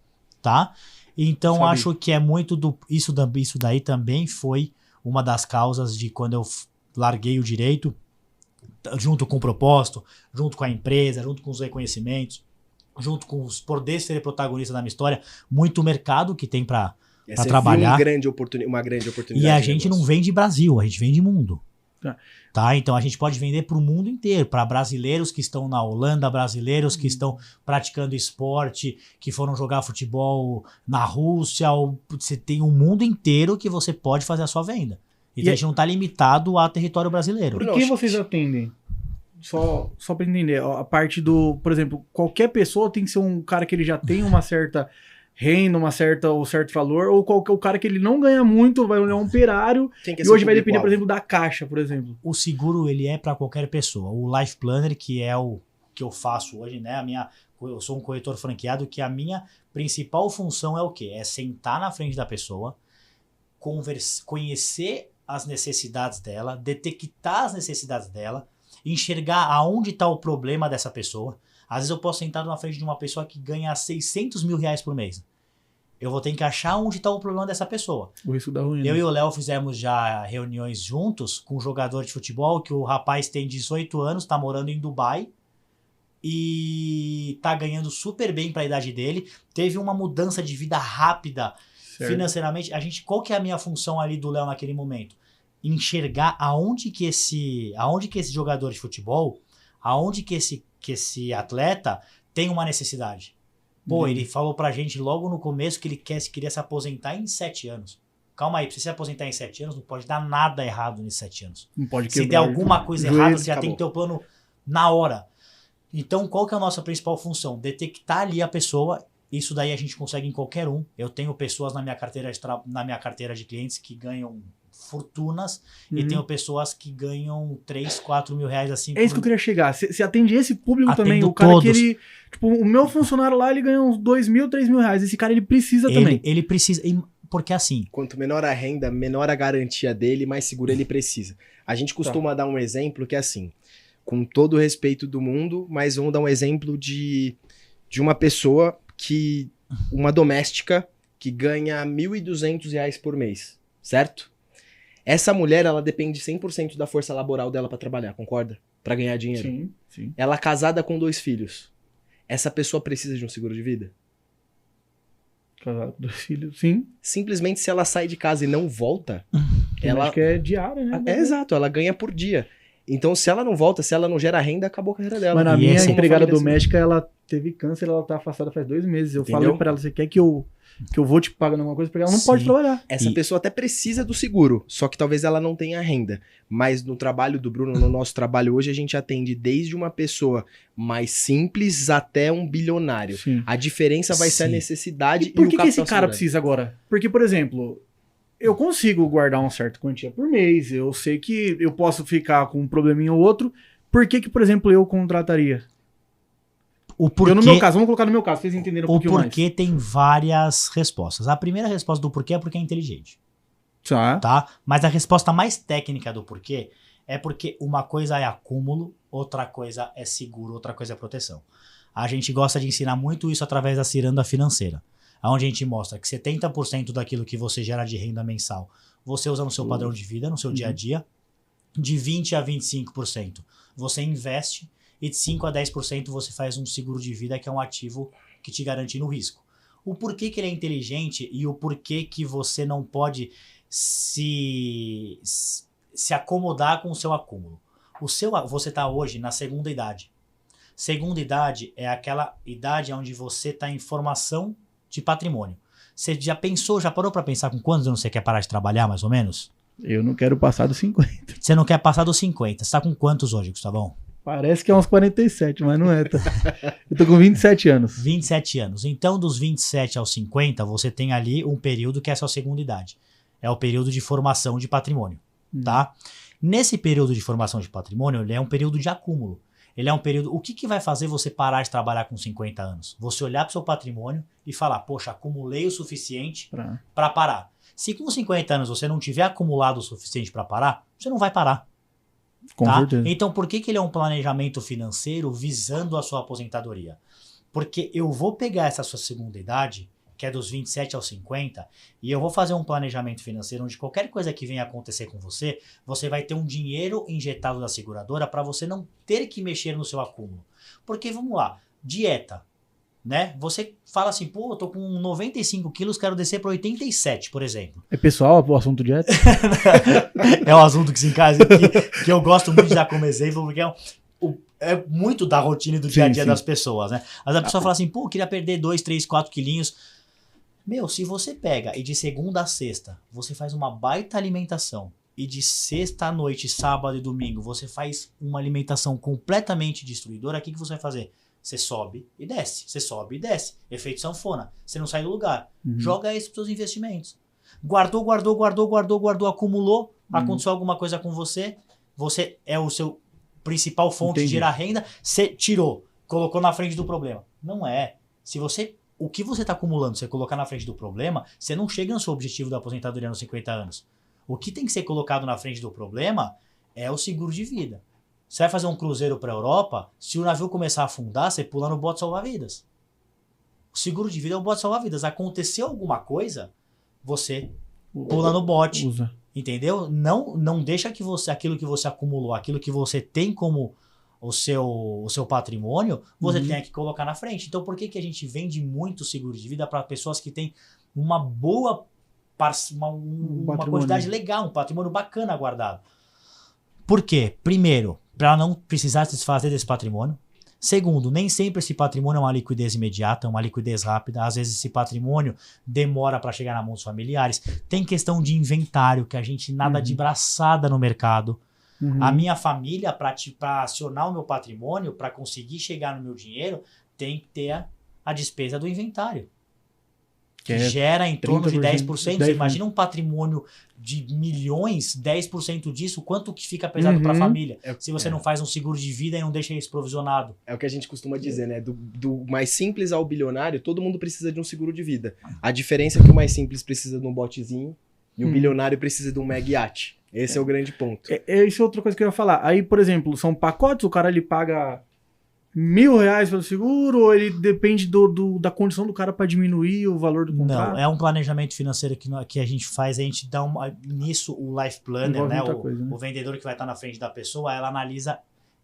tá? Então acho que é muito isso daí também foi uma das causas de quando eu larguei o direito junto com o propósito, junto com a empresa, junto com os reconhecimentos, junto com os poder ser protagonista da minha história, muito mercado que tem para Você trabalhar. viu uma grande oportunidade. E a de gente não negócio. vende Brasil, a gente vende mundo. Tá. Tá? Então a gente pode vender para o mundo inteiro, para brasileiros que estão na Holanda, brasileiros que estão praticando esporte, que foram jogar futebol na Rússia. Você tem um mundo inteiro que você pode fazer a sua venda. Então a gente não está limitado a território brasileiro. E quem vocês atendem? Só para entender, ó, a parte do, por exemplo, qualquer pessoa tem que ser um cara que ele já tem uma certa renda, um certo valor, ou o cara que ele não ganha muito, vai olhar um operário, e hoje vai depender, por exemplo, da caixa, por exemplo. O seguro, ele é para qualquer pessoa. O Life Planner, que é o que eu faço hoje, né? Eu sou um corretor franqueado, que a minha principal função é o quê? É sentar na frente da pessoa, conhecer as necessidades dela, detectar as necessidades dela, enxergar aonde está o problema dessa pessoa. Às vezes eu posso sentar na frente de uma pessoa que ganha 600 mil reais por mês. Eu vou ter que achar onde está o problema dessa pessoa. O risco da ruína. Eu e o Léo fizemos já reuniões juntos com um jogador de futebol, que o rapaz tem 18 anos, está morando em Dubai e está ganhando super bem para a idade dele. Teve uma mudança de vida rápida, certo, financeiramente. Qual que é a minha função ali do Léo naquele momento? Enxergar aonde que esse jogador de futebol, aonde que esse atleta tem uma necessidade. Pô, ele falou pra gente logo no começo que ele queria se aposentar em 7 anos. Calma aí, pra você se aposentar em 7 anos, não pode dar nada errado nesses 7 anos. Não pode quebrar. Se der alguma coisa errada, você já tem que ter o plano na hora. Então, qual que é a nossa principal função? Detectar ali a pessoa. Isso daí a gente consegue em qualquer um. Eu tenho pessoas na minha carteira de clientes que ganham fortunas, e tenho pessoas que ganham 3, 4 mil reais assim. É isso que eu queria chegar. Você atende esse público Atendo também? O cara todos. que ele... Tipo, o meu funcionário lá, ele ganha uns 2 mil, 3 mil reais. Esse cara, ele precisa também. Ele precisa... Porque assim... Quanto menor a renda, menor a garantia dele, mais seguro ele precisa. A gente costuma dar um exemplo que é assim, com todo o respeito do mundo, mas vamos dar um exemplo de uma pessoa que... Uma doméstica que ganha R$ 1.200 por mês, certo? Essa mulher, ela depende 100% da força laboral dela pra trabalhar, concorda? Pra ganhar dinheiro. Sim, sim. Ela casada com 2 filhos. Essa pessoa precisa de um seguro de vida? Casada com 2 filhos, sim. Simplesmente se ela sai de casa e não volta, ela... Acho que é diária, né? Exato, ela ganha por dia. Então, se ela não volta, se ela não gera renda, acabou a carreira dela. Mas a minha empregada doméstica, ela teve câncer, ela tá afastada faz 2 meses. Eu falei pra ela, você quer que eu vou te pagando alguma coisa? Porque ela não pode trabalhar. Essa pessoa até precisa do seguro, só que talvez ela não tenha renda. Mas no trabalho do Bruno, no nosso trabalho hoje, a gente atende desde uma pessoa mais simples até um bilionário. Sim. A diferença vai ser a necessidade e por que o capital esse cara precisa agora? Porque, por exemplo, eu consigo guardar uma certa quantia por mês, eu sei que eu posso ficar com um probleminha ou outro. Por que, por exemplo, eu contrataria? Eu, no meu caso, vamos colocar no meu caso, vocês entenderam um pouquinho mais. O porquê tem várias respostas. A primeira resposta do porquê é porque é inteligente. Tá? Mas a resposta mais técnica do porquê é porque uma coisa é acúmulo, outra coisa é seguro, outra coisa é proteção. A gente gosta de ensinar muito isso através da ciranda financeira, onde a gente mostra que 70% daquilo que você gera de renda mensal, você usa no seu padrão de vida, no seu dia a dia, de 20% a 25% você investe, e de 5% a 10% você faz um seguro de vida, que é um ativo que te garante no risco. O porquê que ele é inteligente e o porquê que você não pode se acomodar com o seu acúmulo. Você está hoje na segunda idade. Segunda idade é aquela idade onde você está em formação de patrimônio. Você já parou para pensar com quantos anos você quer parar de trabalhar, mais ou menos? Eu não quero passar dos 50. Você não quer passar dos 50. Você está com quantos hoje, Gustavão? Parece que é uns 47, mas não é. Tá? Eu tô com 27 anos. 27 anos. Então, dos 27 aos 50, você tem ali um período que é a sua segunda idade. É o período de formação de patrimônio, tá? Nesse período de formação de patrimônio, ele é um período de acúmulo. Ele é um período... O que vai fazer você parar de trabalhar com 50 anos? Você olhar para o seu patrimônio e falar, poxa, acumulei o suficiente para parar. Se com 50 anos você não tiver acumulado o suficiente para parar, você não vai parar. Com certeza. Então, por que ele é um planejamento financeiro visando a sua aposentadoria? Porque eu vou pegar essa sua segunda idade, que é dos 27 aos 50, e eu vou fazer um planejamento financeiro onde qualquer coisa que venha acontecer com você, você vai ter um dinheiro injetado da seguradora para você não ter que mexer no seu acúmulo. Porque, vamos lá, dieta, né? Você fala assim, pô, eu tô com 95 quilos, quero descer para 87, por exemplo. É pessoal o assunto dieta? É um assunto que se encaixa, que eu gosto muito de dar como exemplo, porque é muito da rotina e do dia a dia das pessoas, né? Mas a pessoa fala assim, pô, eu queria perder 2, 3, 4 quilinhos. Meu, se você pega e de segunda a sexta, você faz uma baita alimentação, e de sexta à noite, sábado e domingo, você faz uma alimentação completamente destruidora, o que você vai fazer? Você sobe e desce, você sobe e desce. Efeito sanfona. Você não sai do lugar. Joga isso pros seus investimentos. Guardou, acumulou, aconteceu alguma coisa com você, você é o seu principal fonte de gerar renda, você tirou, colocou na frente do problema. Não é. Se você, o que você está acumulando, você colocar na frente do problema, você não chega no seu objetivo da aposentadoria nos 50 anos. O que tem que ser colocado na frente do problema é o seguro de vida. Você vai fazer um cruzeiro para a Europa, se o navio começar a afundar, você pula no bote salva-vidas. O seguro de vida é um bote salva-vidas. Aconteceu alguma coisa, você pula no bote. Usa. Entendeu? Não deixa que você, aquilo que você acumulou, aquilo que você tem como o seu patrimônio, você tenha que colocar na frente. Então, por que a gente vende muito seguro de vida para pessoas que têm uma boa, uma quantidade legal, um patrimônio bacana guardado? Por quê? Primeiro, para não precisar se desfazer desse patrimônio. Segundo, nem sempre esse patrimônio é uma liquidez imediata, é uma liquidez rápida. Às vezes esse patrimônio demora para chegar na mão dos familiares. Tem questão de inventário, que a gente nada de braçada no mercado. A minha família, para acionar o meu patrimônio, para conseguir chegar no meu dinheiro, tem que ter a despesa do inventário. Que gera em torno de 10%. Você imagina um patrimônio de milhões, 10% disso, quanto que fica pesado para a família? Se você não faz um seguro de vida e não deixa isso provisionado. É o que a gente costuma dizer, né? Do mais simples ao bilionário, todo mundo precisa de um seguro de vida. A diferença é que o mais simples precisa de um botezinho e o bilionário precisa de um mega iate. Esse é o grande ponto. Isso é outra coisa que eu ia falar. Aí, por exemplo, são pacotes, o cara ele paga R$1.000 pelo seguro, ou ele depende da condição do cara para diminuir o valor do contrato? Não, é um planejamento financeiro que a gente faz, a gente dá nisso o Life Planner, né? O vendedor que vai estar na frente da pessoa, ela analisa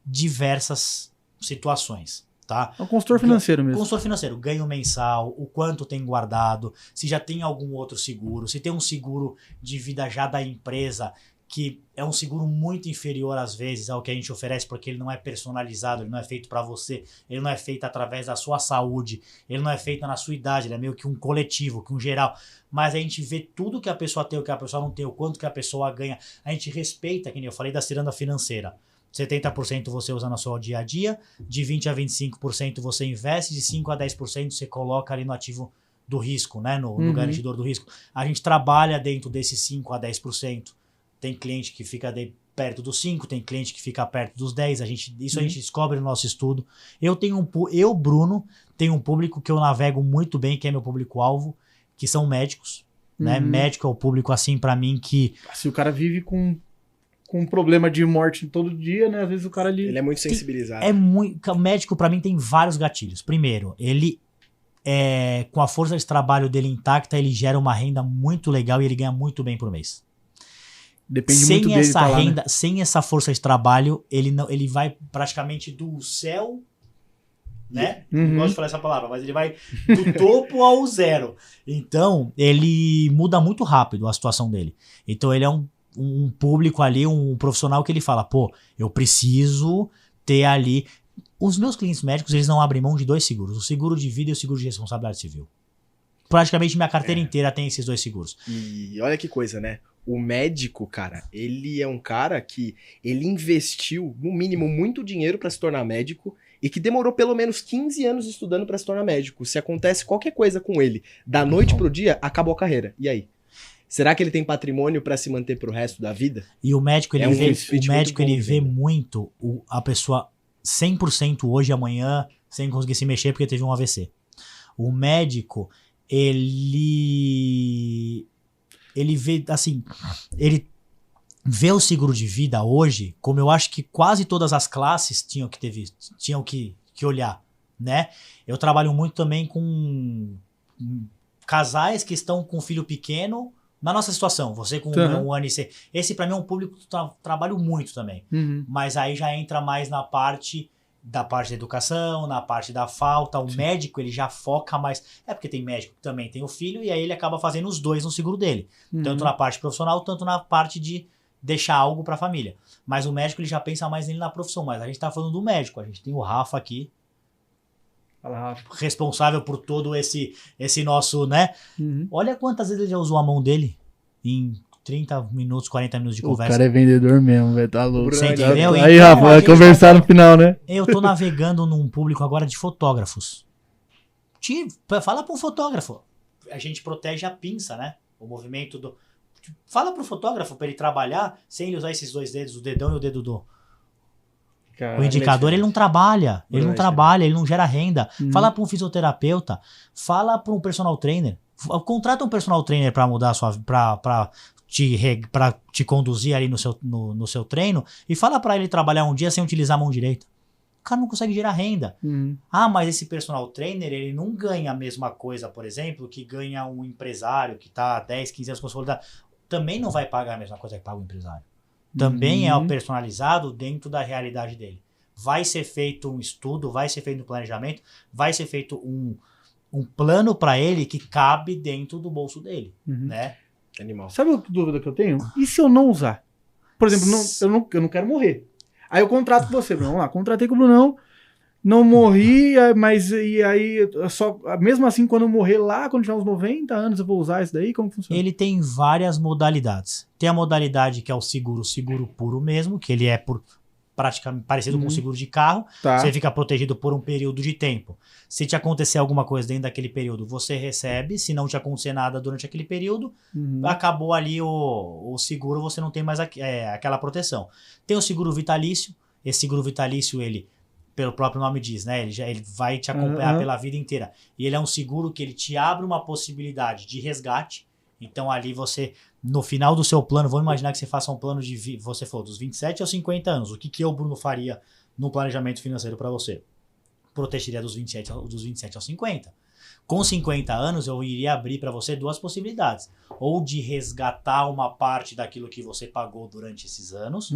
diversas situações, tá? É um consultor financeiro mesmo. Consultor financeiro, ganho mensal, o quanto tem guardado, se já tem algum outro seguro, se tem um seguro de vida já da empresa, que é um seguro muito inferior às vezes ao que a gente oferece, porque ele não é personalizado, ele não é feito para você, ele não é feito através da sua saúde, ele não é feito na sua idade, ele é meio que um coletivo, que um geral, mas a gente vê tudo que a pessoa tem, o que a pessoa não tem, o quanto que a pessoa ganha, a gente respeita, que nem eu falei da ciranda financeira, 70% você usa no seu dia a dia, de 20% a 25% você investe, de 5% a 10% você coloca ali no ativo do risco, né, no garantidor do risco. A gente trabalha dentro desses 5% a 10%. Tem cliente que fica perto dos 5, tem cliente que fica perto dos 10. A gente descobre no nosso estudo. Eu, Bruno, tenho um público que eu navego muito bem, que é meu público-alvo, que são médicos. Né? Médico é o público, assim, pra mim, que... Se o cara vive com um problema de morte todo dia, né? Às vezes o cara... Ele é muito sensibilizado. O médico, pra mim, tem vários gatilhos. Primeiro, ele... com a força de trabalho dele intacta, ele gera uma renda muito legal e ele ganha muito bem por mês. Depende muito dele essa renda, lá, né? Sem essa força de trabalho, ele vai praticamente do céu, né? Não gosto de falar essa palavra, mas ele vai do topo ao zero. Então, ele muda muito rápido a situação dele. Então, ele é um público ali, um profissional que ele fala, pô, eu preciso ter ali... Os meus clientes médicos, eles não abrem mão de 2 seguros, o seguro de vida e o seguro de responsabilidade civil. Praticamente minha carteira inteira tem esses 2 seguros. E olha que coisa, né? O médico, cara, ele é um cara que ele investiu, no mínimo, muito dinheiro para se tornar médico e que demorou pelo menos 15 anos estudando para se tornar médico. Se acontece qualquer coisa com ele, da noite pro dia, acabou a carreira. E aí? Será que ele tem patrimônio para se manter pro resto da vida? E o médico, ele vê muito a pessoa 100% hoje e amanhã sem conseguir se mexer porque teve um AVC. O médico, ele vê, assim, ele vê o seguro de vida hoje, como eu acho que quase todas as classes tinham que olhar, né? Eu trabalho muito também com casais que estão com filho pequeno, na nossa situação, você com um ano e seis. Esse pra mim é um público que trabalho muito também. Mas aí já entra mais na parte da educação, na parte da falta. O médico, ele já foca mais. É porque tem médico que também tem o filho, e aí ele acaba fazendo os dois no seguro dele. Tanto na parte profissional, tanto na parte de deixar algo pra família. Mas o médico, ele já pensa mais nele na profissão. Mas a gente tá falando do médico. A gente tem o Rafa aqui, Fala, Rafa. responsável por todo esse nosso, né? Olha quantas vezes ele já usou a mão dele em 30 minutos, 40 minutos de conversa. O cara é vendedor mesmo, velho. Tá louco. Você entendeu? Aí, Então, Rafa, vai conversar no final, né? Eu tô navegando num público agora de fotógrafos. Fala para um fotógrafo. A gente protege a pinça, né? O movimento do... Fala pro fotógrafo para ele trabalhar sem ele usar esses dois dedos, o dedão e o dedo do... O indicador, ele não trabalha. Ele não trabalha, ele não gera renda. Fala para um fisioterapeuta. Fala para um personal trainer. Contrata um personal trainer para mudar a sua... Pra te conduzir ali no seu treino. E fala para ele trabalhar um dia sem utilizar a mão direita. O cara não consegue gerar renda. Mas esse personal trainer, ele não ganha a mesma coisa, por exemplo, que ganha um empresário que tá há 10, 15 anos consolidado. Também não vai pagar a mesma coisa que paga o empresário. Também é personalizado dentro da realidade dele. Vai ser feito um estudo, vai ser feito um planejamento, vai ser feito um plano para ele que cabe dentro do bolso dele, né? Animal. Sabe a dúvida que eu tenho? E se eu não usar? Por exemplo, eu não quero morrer. Aí eu contrato com você, Bruno. Vamos lá, contratei com o Brunão, não morri, mas e aí, mesmo assim, quando eu morrer lá, quando tiver uns 90 anos, eu vou usar isso daí? Como funciona? Ele tem várias modalidades. Tem a modalidade que é o seguro puro mesmo, que ele é praticamente parecido com o seguro de carro. Tá. Você fica protegido por um período de tempo. Se te acontecer alguma coisa dentro daquele período, você recebe. Se não te acontecer nada durante aquele período, acabou ali o seguro, você não tem mais aquela proteção. Tem o seguro vitalício. Esse seguro vitalício, ele, pelo próprio nome diz, né? Ele vai te acompanhar pela vida inteira. E ele é um seguro que ele te abre uma possibilidade de resgate. Então ali você, no final do seu plano, vamos imaginar que você faça um plano você falou, dos 27 aos 50 anos. O que eu, Bruno, faria no planejamento financeiro para você? Protegeria dos 27 aos 50. Com 50 anos, eu iria abrir para você duas possibilidades. Ou de resgatar uma parte daquilo que você pagou durante esses anos,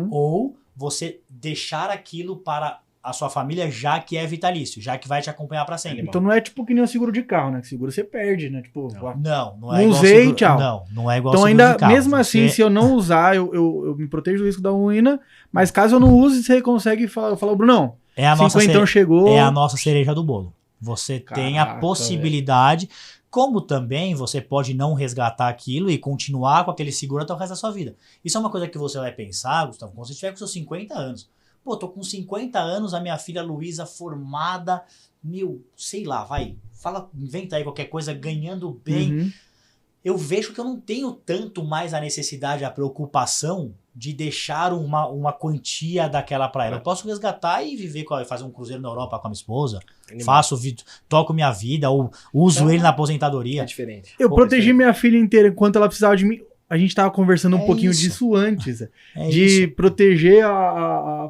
ou você deixar aquilo para a sua família, já que é vitalício, já que vai te acompanhar para sempre. Então não é tipo que nem o seguro de carro, né? Que seguro você perde, né? Tipo, não é igual usei, seguro, tchau. Não é igual então seguro ainda, de carro. mesmo assim, se eu não usar, eu me protejo do risco da ruína, mas caso eu não use, você consegue falar, Brunão, é a nossa então chegou... É a nossa cereja do bolo. Você tem a possibilidade, como também você pode não resgatar aquilo e continuar com aquele seguro até o resto da sua vida. Isso é uma coisa que você vai pensar, Gustavo, quando você estiver com seus 50 anos. Pô, tô com 50 anos, a minha filha Luísa formada, sei lá, inventa aí qualquer coisa, ganhando bem. Eu vejo que eu não tenho tanto mais a necessidade, a preocupação de deixar uma quantia daquela pra ela. Eu posso resgatar e fazer um cruzeiro na Europa com a minha esposa, toco minha vida, ou uso ele na aposentadoria. É diferente. Eu protegi minha filha inteira enquanto ela precisava de mim. A gente tava conversando um pouquinho disso antes. De proteger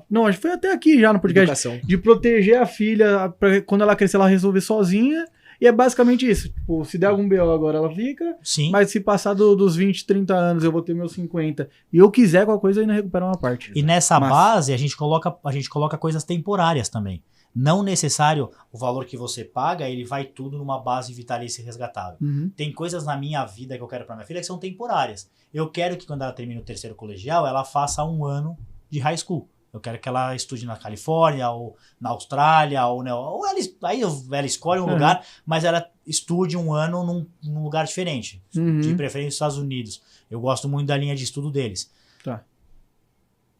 Não, acho que foi até aqui já no podcast. Educação. De proteger a filha pra quando ela crescer, ela resolver sozinha. E é basicamente isso. Tipo, se der algum BO agora, ela fica. Sim. Mas se passar dos 20, 30 anos, eu vou ter meus 50. E eu quiser qualquer coisa, eu ainda recupero uma parte. E nessa base, a gente coloca coisas temporárias também. Não necessário o valor que você paga, ele vai tudo numa base vitalícia e resgatável. Tem coisas na minha vida que eu quero para minha filha que são temporárias. Eu quero que quando ela termine o terceiro colegial, ela faça um ano de high school. Eu quero que ela estude na Califórnia, ou na Austrália, ou ela escolhe um lugar, mas ela estude um ano num lugar diferente. De preferência nos Estados Unidos. Eu gosto muito da linha de estudo deles. Tá.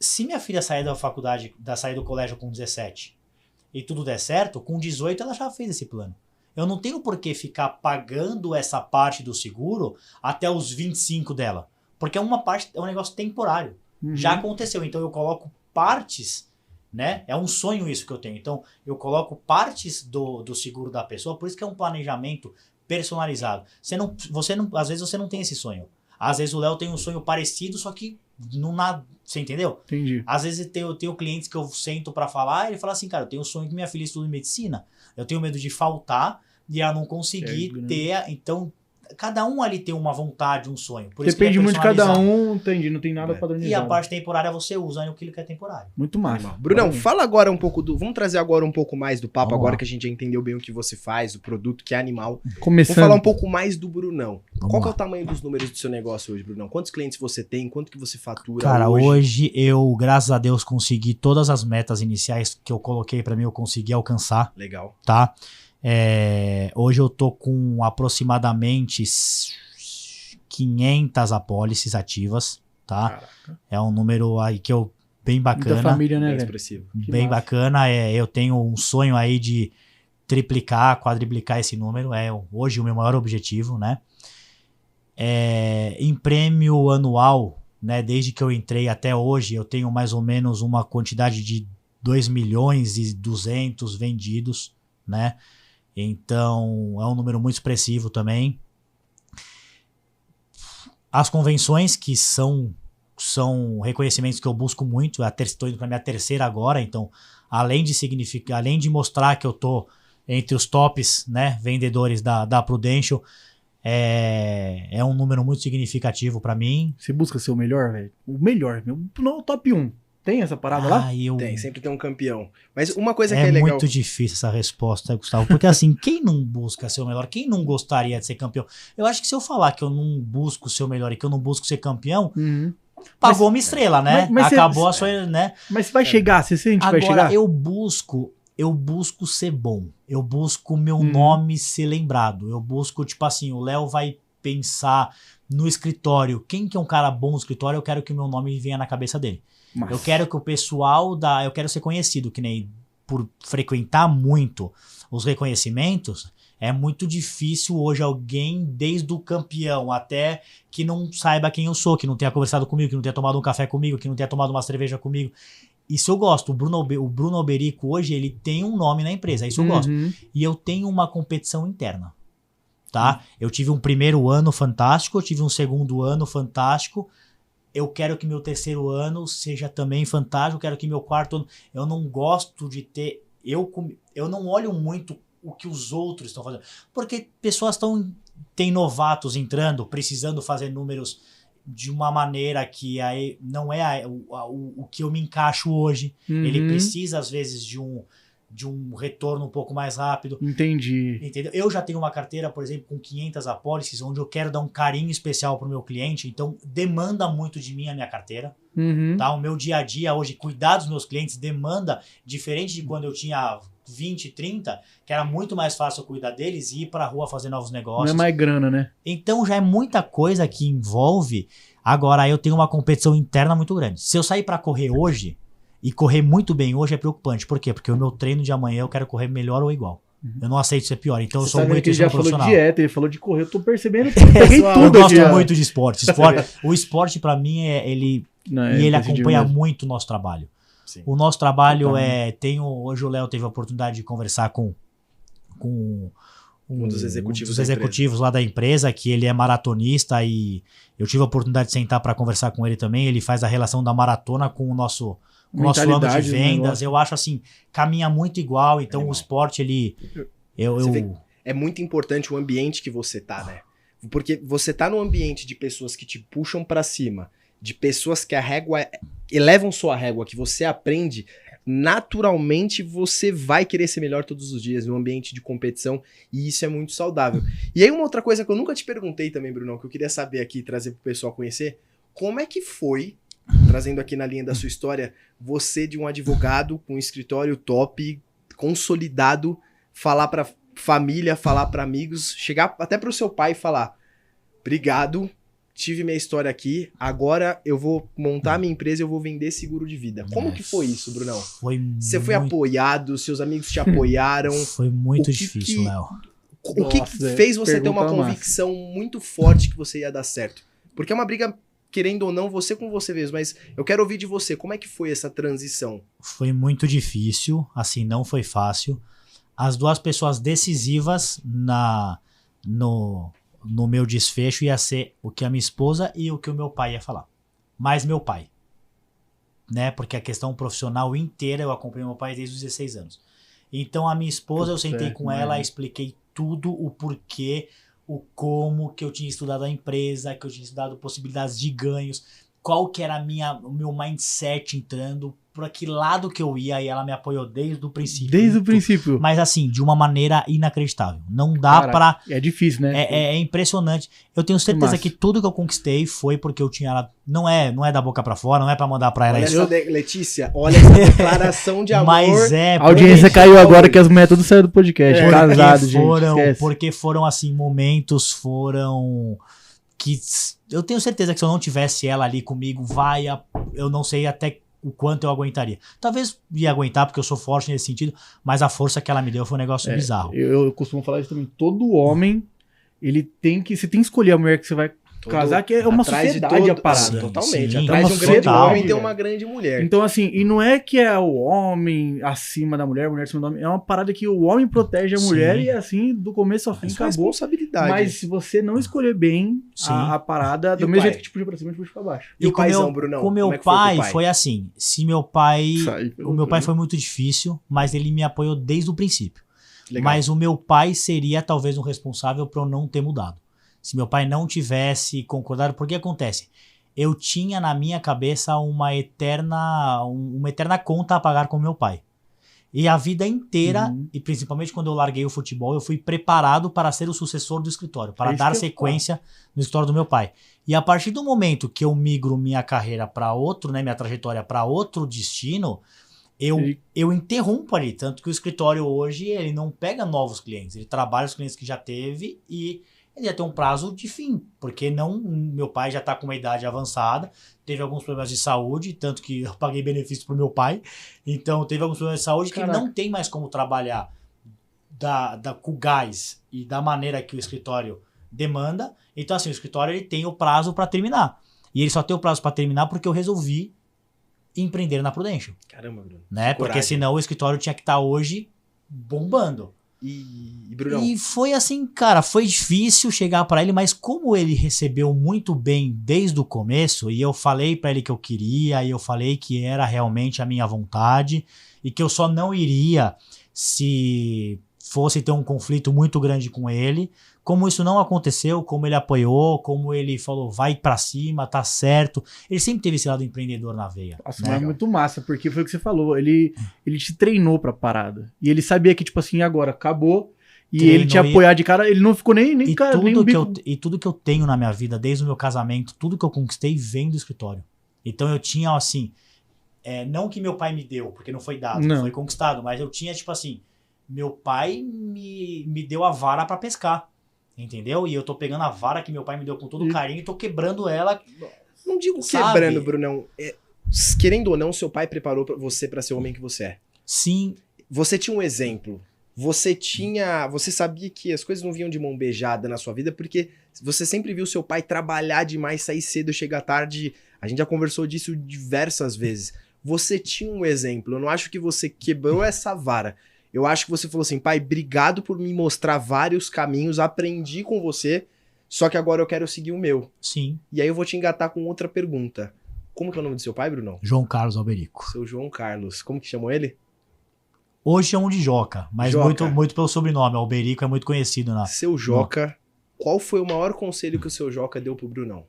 Se minha filha sair da faculdade, sair do colégio com 17 e tudo der certo, com 18 ela já fez esse plano. Eu não tenho por que ficar pagando essa parte do seguro até os 25 dela. Porque é um negócio temporário. Já aconteceu, então eu coloco partes, né? É um sonho isso que eu tenho. Então, eu coloco partes do seguro da pessoa, por isso que é um planejamento personalizado. Às vezes você não tem esse sonho. Às vezes o Léo tem um sonho parecido, só que você entendeu? Entendi. Às vezes eu tenho clientes que eu sento pra falar, e ele fala assim, cara, eu tenho um sonho que minha filha estude medicina. Eu tenho medo de faltar, e a não conseguir ter. Então, cada um ali tem uma vontade, um sonho. Por isso Depende que é muito de cada personalizado. um, entendi, não tem nada padronizado. E a parte temporária você usa aquilo que é temporário. Muito massa. Brunão, fala agora um pouco do... Vamos trazer agora um pouco mais do papo, Vamos agora lá. que a gente já entendeu bem o que você faz, o produto, que é animal. Começando. Vamos falar um pouco mais do Brunão. Vamos Qual que é lá. o tamanho dos números do seu negócio hoje, Brunão? Quantos clientes você tem? Quanto que você fatura Cara, hoje? hoje eu, graças a Deus, consegui todas as metas iniciais que eu coloquei pra mim, eu consegui alcançar, Legal. tá? Hoje eu tô com aproximadamente 500 apólices ativas, tá? Caraca. É um número aí que eu bem Muita bacana, família, né, Bem velho? expressivo. Que bem massa. bacana. Eu tenho um sonho aí de triplicar, quadriplicar esse número. Hoje o meu maior objetivo, né? Em prêmio anual, né? Desde que eu entrei até hoje, eu tenho mais ou menos uma quantidade de 2.200.000 vendidos, né? Então, é um número muito expressivo também. As convenções, que são reconhecimentos que eu busco muito, estou indo para minha terceira agora, então, além de mostrar que eu tô entre os tops, né, vendedores da Prudential, é um número muito significativo para mim. Você busca ser o melhor, velho? O melhor, não o top 1. Tem essa parada lá? Tem, sempre tem um campeão. Mas uma coisa que É é legal... muito difícil essa resposta, Gustavo, porque assim, quem não busca ser o melhor, quem não gostaria de ser campeão? Eu acho que se eu falar que eu não busco ser o melhor e que eu não busco ser campeão, Uhum. pagou uma estrela, né? mas Acabou você- a sua, né? Mas você vai chegar, você sente que vai Agora, chegar? eu busco ser bom. Eu busco meu nome ser lembrado. Eu busco, tipo assim, o Léo vai pensar no escritório. Quem que é um cara bom no escritório, eu quero que o meu nome venha na cabeça dele. Massa. Eu quero que o pessoal eu quero ser conhecido, que nem por frequentar muito os reconhecimentos, é muito difícil hoje alguém, desde o campeão até que não saiba quem eu sou, que não tenha conversado comigo, que não tenha tomado um café comigo, que não tenha tomado uma cerveja comigo. Isso eu gosto. O Bruno Alberico hoje, ele tem um nome na empresa, isso eu gosto. Uhum. E eu tenho uma competição interna, tá? Eu tive um primeiro ano fantástico, eu tive um segundo ano fantástico. Eu quero que meu terceiro ano seja também fantástico, eu quero que meu quarto ano... Eu não gosto de ter... Eu não olho muito o que os outros estão fazendo. Porque pessoas tem novatos entrando, precisando fazer números de uma maneira que aí não é o que eu me encaixo hoje. Uhum. Ele precisa, às vezes, de um retorno um pouco mais rápido. Entendi. Entendeu? Eu já tenho uma carteira, por exemplo, com 500 apólices, onde eu quero dar um carinho especial pro meu cliente, então demanda muito de mim a minha carteira, Uhum. tá? O meu dia a dia hoje, cuidar dos meus clientes, demanda, diferente de quando eu tinha 20, 30, que era muito mais fácil eu cuidar deles e ir pra rua fazer novos Não negócios. é mais grana, né? Então já é muita coisa que envolve. Agora eu tenho uma competição interna muito grande. Se eu sair pra correr hoje, e correr muito bem hoje é preocupante. Por quê? Porque o meu treino de amanhã eu quero correr melhor ou igual. Eu não aceito ser pior. Então eu Você sou tá vendo muito que ele já falou de profissional. dieta, ele falou de correr, eu tô percebendo que eu peguei Pessoal, tudo Eu aqui. gosto ó. muito de esporte. O esporte pra mim ele Não, e ele coincidiu acompanha mesmo. muito o nosso trabalho. Sim. O nosso trabalho Totalmente. hoje o Léo teve a oportunidade de conversar com Um dos executivos dos da executivos lá da empresa, que ele é maratonista e eu tive a oportunidade de sentar para conversar com ele também. Ele faz a relação da maratona com o nosso ano de Mentalidade do vendas. negócio. Eu acho assim, caminha muito igual. Então Animal. o esporte, ele... Você vê- É muito importante o ambiente que você tá, né? Porque você tá num ambiente de pessoas que te puxam pra cima, de pessoas que elevam sua régua, que você aprende, naturalmente você vai querer ser melhor todos os dias num ambiente de competição, e isso é muito saudável. E aí uma outra coisa que eu nunca te perguntei também, Brunão, que eu queria saber aqui, trazer pro pessoal conhecer, como é que foi, trazendo aqui na linha da sua história, você de um advogado com um escritório top, consolidado, falar pra família, falar pra amigos, chegar até pro seu pai e falar: obrigado, tive minha história aqui, agora eu vou montar minha empresa e eu vou vender seguro de vida. Como que foi isso, Brunão? Você foi apoiado, seus amigos te apoiaram. Foi muito O que difícil, que- Léo. O que Nossa, fez você ter uma pergunta massa. convicção muito forte que você ia dar certo? Porque é uma briga, querendo ou não, você com você mesmo, mas eu quero ouvir de você, como é que foi essa transição? Foi muito difícil, assim, não foi fácil. As duas pessoas decisivas no meu desfecho ia ser o que a minha esposa e o que o meu pai ia falar. Mais meu pai. Né? Porque a questão profissional inteira eu acompanhei meu pai desde os 16 anos. Então a minha esposa, eu sentei com ela, expliquei tudo o porquê, o como, que eu tinha estudado a empresa, que eu tinha estudado possibilidades de ganhos, qual que era o meu mindset entrando, por que lado que eu ia, e ela me apoiou desde o princípio. Desde o princípio. Mas assim, de uma maneira inacreditável. Não dá pra... É difícil, né? É impressionante. Eu tenho certeza Massa. que tudo que eu conquistei foi porque eu tinha ela. Não é da boca pra fora, não é pra mandar pra ela Olha isso. Letícia, olha essa declaração de amor. Mas A audiência caiu agora que as mulheres tudo saíram do podcast. Casado, gente. Esquece. Porque foram assim, momentos foram que eu tenho certeza que se eu não tivesse ela ali comigo, eu não sei até o quanto eu aguentaria. Talvez ia aguentar, porque eu sou forte nesse sentido, mas a força que ela me deu foi um negócio bizarro. Eu costumo falar isso também. Todo homem, você tem que escolher a mulher que você vai casar, que é uma sociedade a parada. Totalmente. Sim, Atrás de um grande total, homem tem velho. uma grande mulher. Então, assim, e não é que é o homem acima da mulher acima do homem. É uma parada que o homem protege a mulher e assim, do começo ao fim, Isso é acabou. responsabilidade. Mas se você não escolher bem a parada, do mesmo jeito que te puxa pra cima, te puxa pra baixo. E o com paizão, Brunão? Com meu Como é que foi com o pai, pai? foi assim. O meu pai foi muito difícil, mas ele me apoiou desde o princípio. Legal. Mas o meu pai seria talvez o responsável por eu não ter mudado. Se meu pai não tivesse concordado, porque acontece? Eu tinha na minha cabeça uma eterna conta a pagar com meu pai. E a vida inteira, e principalmente quando eu larguei o futebol, eu fui preparado para ser o sucessor do escritório, para dar sequência no escritório do meu pai. E a partir do momento que eu migro minha carreira para outro, né, minha trajetória para outro destino, eu interrompo ali. Tanto que o escritório hoje, ele não pega novos clientes, ele trabalha os clientes que já teve e ele ia ter um prazo de fim, porque meu pai já tá com uma idade avançada, teve alguns problemas de saúde, tanto que eu paguei benefício pro meu pai, então teve alguns problemas de saúde que ele não tem mais como trabalhar com o gás e da maneira que o escritório demanda. Então assim, o escritório ele tem o prazo para terminar, e ele só tem o prazo para terminar porque eu resolvi empreender na Prudential. Caramba, Bruno. Né? Porque senão o escritório tinha que estar hoje bombando. E Brunão? E foi assim, cara, foi difícil chegar pra ele, mas como ele recebeu muito bem desde o começo, e eu falei pra ele que eu queria, e eu falei que era realmente a minha vontade, e que eu só não iria se fosse ter um conflito muito grande com ele. Como isso não aconteceu, como ele apoiou, como ele falou, vai pra cima, tá certo. Ele sempre teve esse lado empreendedor na veia. Nossa, mas é muito massa, porque foi o que você falou. Ele te treinou pra parada. E ele sabia que, tipo assim, agora acabou. E Treinou ele te apoiar de cara, ele não ficou nem e cara, tudo nem um bico. E tudo que eu tenho na minha vida, desde o meu casamento, tudo que eu conquistei vem do escritório. Então eu tinha, assim, não que meu pai me deu, porque não foi dado, Não. foi conquistado, mas eu tinha, tipo assim, meu pai me deu a vara pra pescar. Entendeu? E eu tô pegando a vara que meu pai me deu com todo carinho e tô quebrando ela. Não digo Sabe? quebrando, Brunão. Querendo ou não, seu pai preparou você pra ser o homem que você é. Sim. Você tinha um exemplo. Você sabia que as coisas não vinham de mão beijada na sua vida, porque você sempre viu seu pai trabalhar demais, sair cedo, chegar tarde. A gente já conversou disso diversas vezes. Você tinha um exemplo. Eu não acho que você quebrou essa vara. Eu acho que você falou assim, pai, obrigado por me mostrar vários caminhos, aprendi com você, só que agora eu quero seguir o meu. Sim. E aí eu vou te engatar com outra pergunta. Como que é o nome do seu pai, Brunão? João Carlos Alberico. Seu João Carlos. Como que chamou ele? Hoje chamam de Joca, mas Joca. muito pelo sobrenome. Alberico é muito conhecido na. Seu Joca. Qual foi o maior conselho que o seu Joca deu pro Brunão?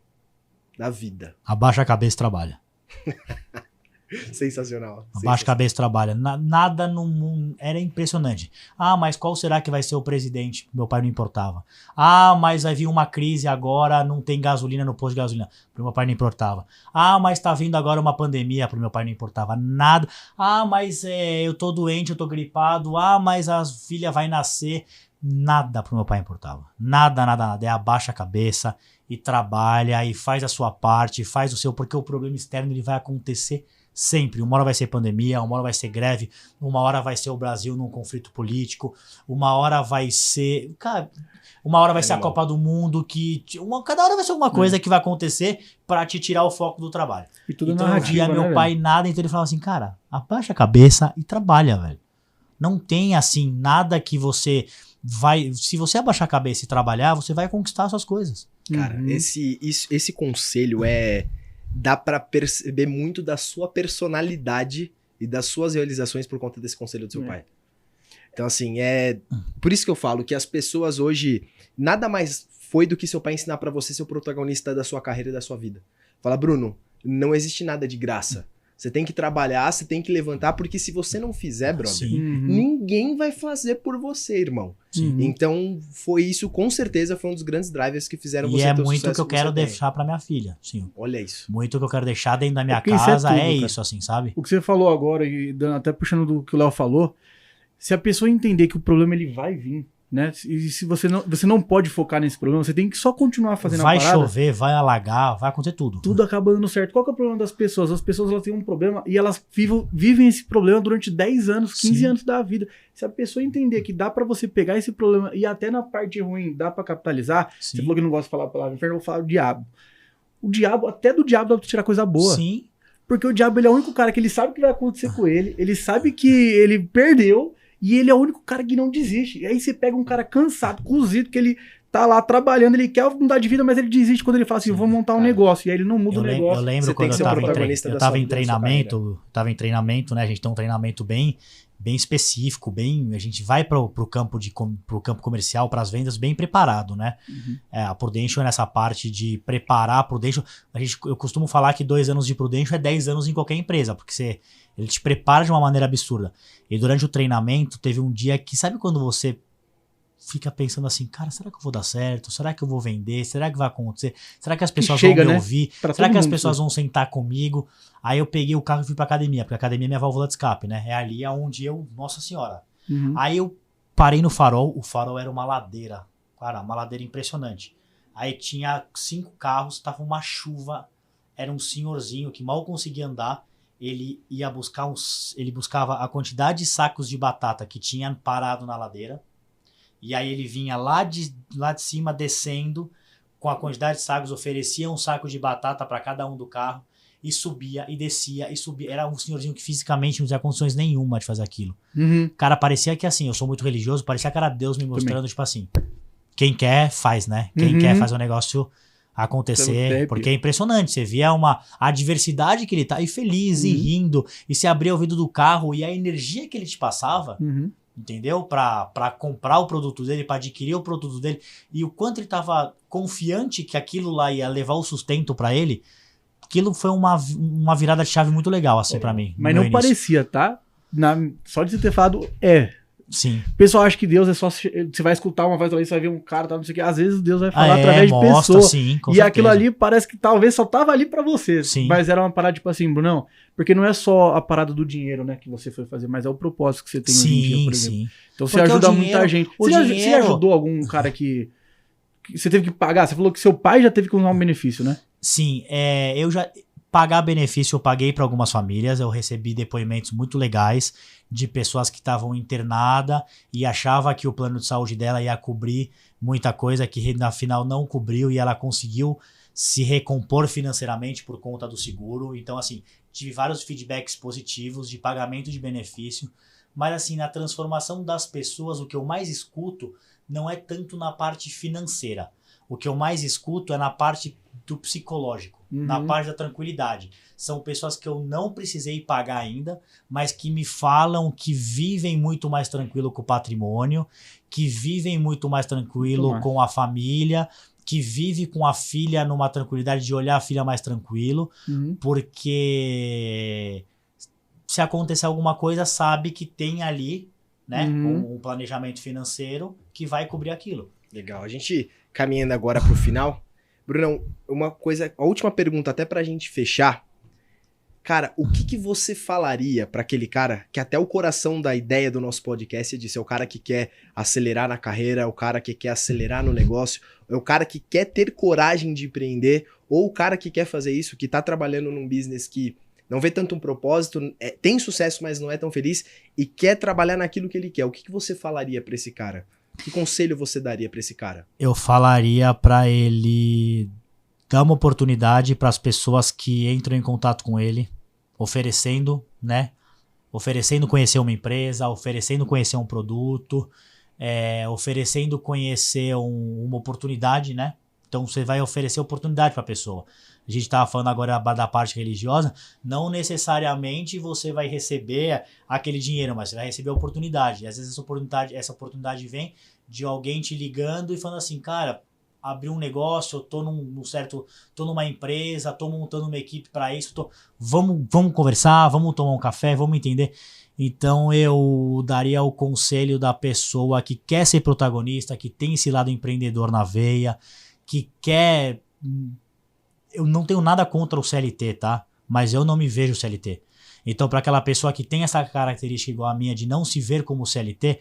Da vida. Abaixa a cabeça e trabalha. Sensacional. Abaixa a cabeça e trabalha. Nada no mundo. Era impressionante. Ah, mas qual será que vai ser o presidente? Meu pai não importava. Ah, mas vai vir uma crise agora, não tem gasolina no posto de gasolina. Pro meu pai não importava. Ah, mas tá vindo agora uma pandemia. Pro meu pai não importava nada. Ah, mas eu tô doente, eu tô gripado. Ah, mas a filha vai nascer. Nada pro meu pai importava. Nada. É abaixa a cabeça e trabalha e faz a sua parte, faz o seu, porque o problema externo ele vai acontecer sempre. Uma hora vai ser pandemia, uma hora vai ser greve, uma hora vai ser o Brasil num conflito político, uma hora vai ser... Cara, uma hora vai ser a Copa do Mundo, cada hora vai ser alguma coisa que vai acontecer pra te tirar o foco do trabalho. E tudo então narrativa, eu via meu né, pai nada, então ele falava assim, cara, abaixa a cabeça e trabalha, velho. Não tem, assim, nada que você vai... Se você abaixar a cabeça e trabalhar, você vai conquistar suas coisas. Cara, esse conselho dá pra perceber muito da sua personalidade e das suas realizações por conta desse conselho do seu pai. Então, assim, por isso que eu falo que as pessoas hoje, nada mais foi do que seu pai ensinar pra você ser o protagonista da sua carreira e da sua vida. Fala, Bruno, não existe nada de graça. Você tem que trabalhar, você tem que levantar, porque se você não fizer, brother, ninguém vai fazer por você, irmão. Sim. Então, foi isso, com certeza, foi um dos grandes drivers que fizeram você ter o sucesso. E é muito que eu quero deixar pra minha filha, sim. Olha isso. Muito que eu quero deixar dentro da minha Porque isso casa, tudo, é cara. isso, assim, sabe? O que você falou agora, e até puxando do que o Léo falou, se a pessoa entender que o problema ele vai vir, né? E se você não pode focar nesse problema, você tem que só continuar fazendo Vai a parada. chover, vai alagar, vai acontecer tudo. Tudo acaba dando certo. Qual que é o problema das pessoas? As pessoas elas têm um problema e elas vivem esse problema durante 10 anos, 15 Sim. anos da vida. Se a pessoa entender que dá pra você pegar esse problema e até na parte ruim dá pra capitalizar, Sim. você falou que não gosta de falar a palavra inferno, eu vou falar o diabo. O diabo, até do diabo dá pra tirar coisa boa. Sim. Porque o diabo ele é o único cara que ele sabe o que vai acontecer com ele sabe que ele perdeu e ele é o único cara que não desiste. E aí você pega um cara cansado, cozido, que ele tá lá trabalhando, ele quer mudar de vida, mas ele desiste quando ele fala assim, vou montar um negócio. E aí ele não muda o negócio. Eu lembro Você quando tem que eu ser o tava protagonista da tava sua em vida, da sua treinamento, né? A gente tem um treinamento bem específico, a gente vai pro campo comercial, para as vendas bem preparado, né? A Prudential nessa parte de preparar a Prudential, eu costumo falar que 2 anos de Prudential é 10 anos em qualquer empresa, porque ele te prepara de uma maneira absurda. E durante o treinamento teve um dia que, sabe quando você fica pensando assim, cara, será que eu vou dar certo? Será que eu vou vender? Será que vai acontecer? Será que as pessoas vão me ouvir? Será que as pessoas vão sentar comigo? Aí eu peguei o carro e fui pra academia, porque a academia é minha válvula de escape, né? É ali onde nossa senhora. Aí eu parei no farol, o farol era uma ladeira, cara, uma ladeira impressionante. Aí tinha 5 carros, tava uma chuva, era um senhorzinho que mal conseguia andar, ele buscava a quantidade de sacos de batata que tinha parado na ladeira. E aí ele vinha lá de cima, descendo, com a quantidade de sacos, oferecia um saco de batata para cada um do carro, e subia, e descia, e subia. Era um senhorzinho que fisicamente não tinha condições nenhuma de fazer aquilo. Cara, parecia que assim, eu sou muito religioso, parecia que era Deus me mostrando, tipo assim, quem quer, faz, né? Quem quer, faz o negócio acontecer, porque é impressionante, você via a diversidade que ele tá, e feliz, e rindo, e se abria o vidro do carro, e a energia que ele te passava, entendeu? Pra comprar o produto dele, pra adquirir o produto dele, e o quanto ele tava confiante que aquilo lá ia levar o sustento pra ele, aquilo foi uma virada de chave muito legal, assim, pra mim. Mas não parecia, tá? Só de você ter falado, Sim. O pessoal acha que Deus é só... Você vai escutar uma voz ali, você vai ver um cara, não sei o que. Às vezes Deus vai falar através de pessoa. Sim, com e certeza. aquilo ali parece que talvez só tava ali pra você. Sim. Mas era uma parada tipo assim, Brunão. Porque não é só a parada do dinheiro, né, que você foi fazer, mas é o propósito que você tem hoje em dia, por exemplo. Sim. Então você ajuda muita gente. Você ajudou algum cara que você teve que pagar? Você falou que seu pai já teve que usar um benefício, né? Sim, eu já... Pagar benefício, eu paguei para algumas famílias, eu recebi depoimentos muito legais de pessoas que estavam internadas e achava que o plano de saúde dela ia cobrir muita coisa que na final não cobriu e ela conseguiu se recompor financeiramente por conta do seguro. Então, assim, tive vários feedbacks positivos de pagamento de benefício, mas assim, na transformação das pessoas, o que eu mais escuto não é tanto na parte financeira. O que eu mais escuto é na parte do psicológico, na parte da tranquilidade. São pessoas que eu não precisei pagar ainda, mas que me falam que vivem muito mais tranquilo com o patrimônio, que vivem muito mais tranquilo com a família, que vive com a filha numa tranquilidade de olhar a filha mais tranquilo, porque se acontecer alguma coisa, sabe que tem ali, né, um planejamento financeiro que vai cobrir aquilo. Legal. A gente caminhando agora pro final. Brunão, uma coisa, a última pergunta até pra gente fechar. Cara, o que você falaria pra aquele cara que até o coração da ideia do nosso podcast é disso, é o cara que quer acelerar na carreira, é o cara que quer acelerar no negócio, é o cara que quer ter coragem de empreender, ou o cara que quer fazer isso, que tá trabalhando num business que não vê tanto um propósito, tem sucesso, mas não é tão feliz, e quer trabalhar naquilo que ele quer. O que você falaria pra esse cara? Que conselho você daria pra esse cara? Eu falaria pra ele dar uma oportunidade para as pessoas que entram em contato com ele, oferecendo, né? Oferecendo conhecer uma empresa, oferecendo conhecer um produto, oferecendo conhecer uma oportunidade, né? Então você vai oferecer oportunidade para a pessoa. a gente estava falando agora da parte religiosa, não necessariamente você vai receber aquele dinheiro, mas você vai receber a oportunidade. E às vezes essa oportunidade vem de alguém te ligando e falando assim, cara, abri um negócio, eu tô tô numa empresa, tô montando uma equipe para isso, vamos conversar, vamos tomar um café, vamos entender. Então eu daria o conselho da pessoa que quer ser protagonista, que tem esse lado empreendedor na veia, que quer... Eu não tenho nada contra o CLT, tá? Mas eu não me vejo CLT. Então, para aquela pessoa que tem essa característica igual a minha de não se ver como CLT,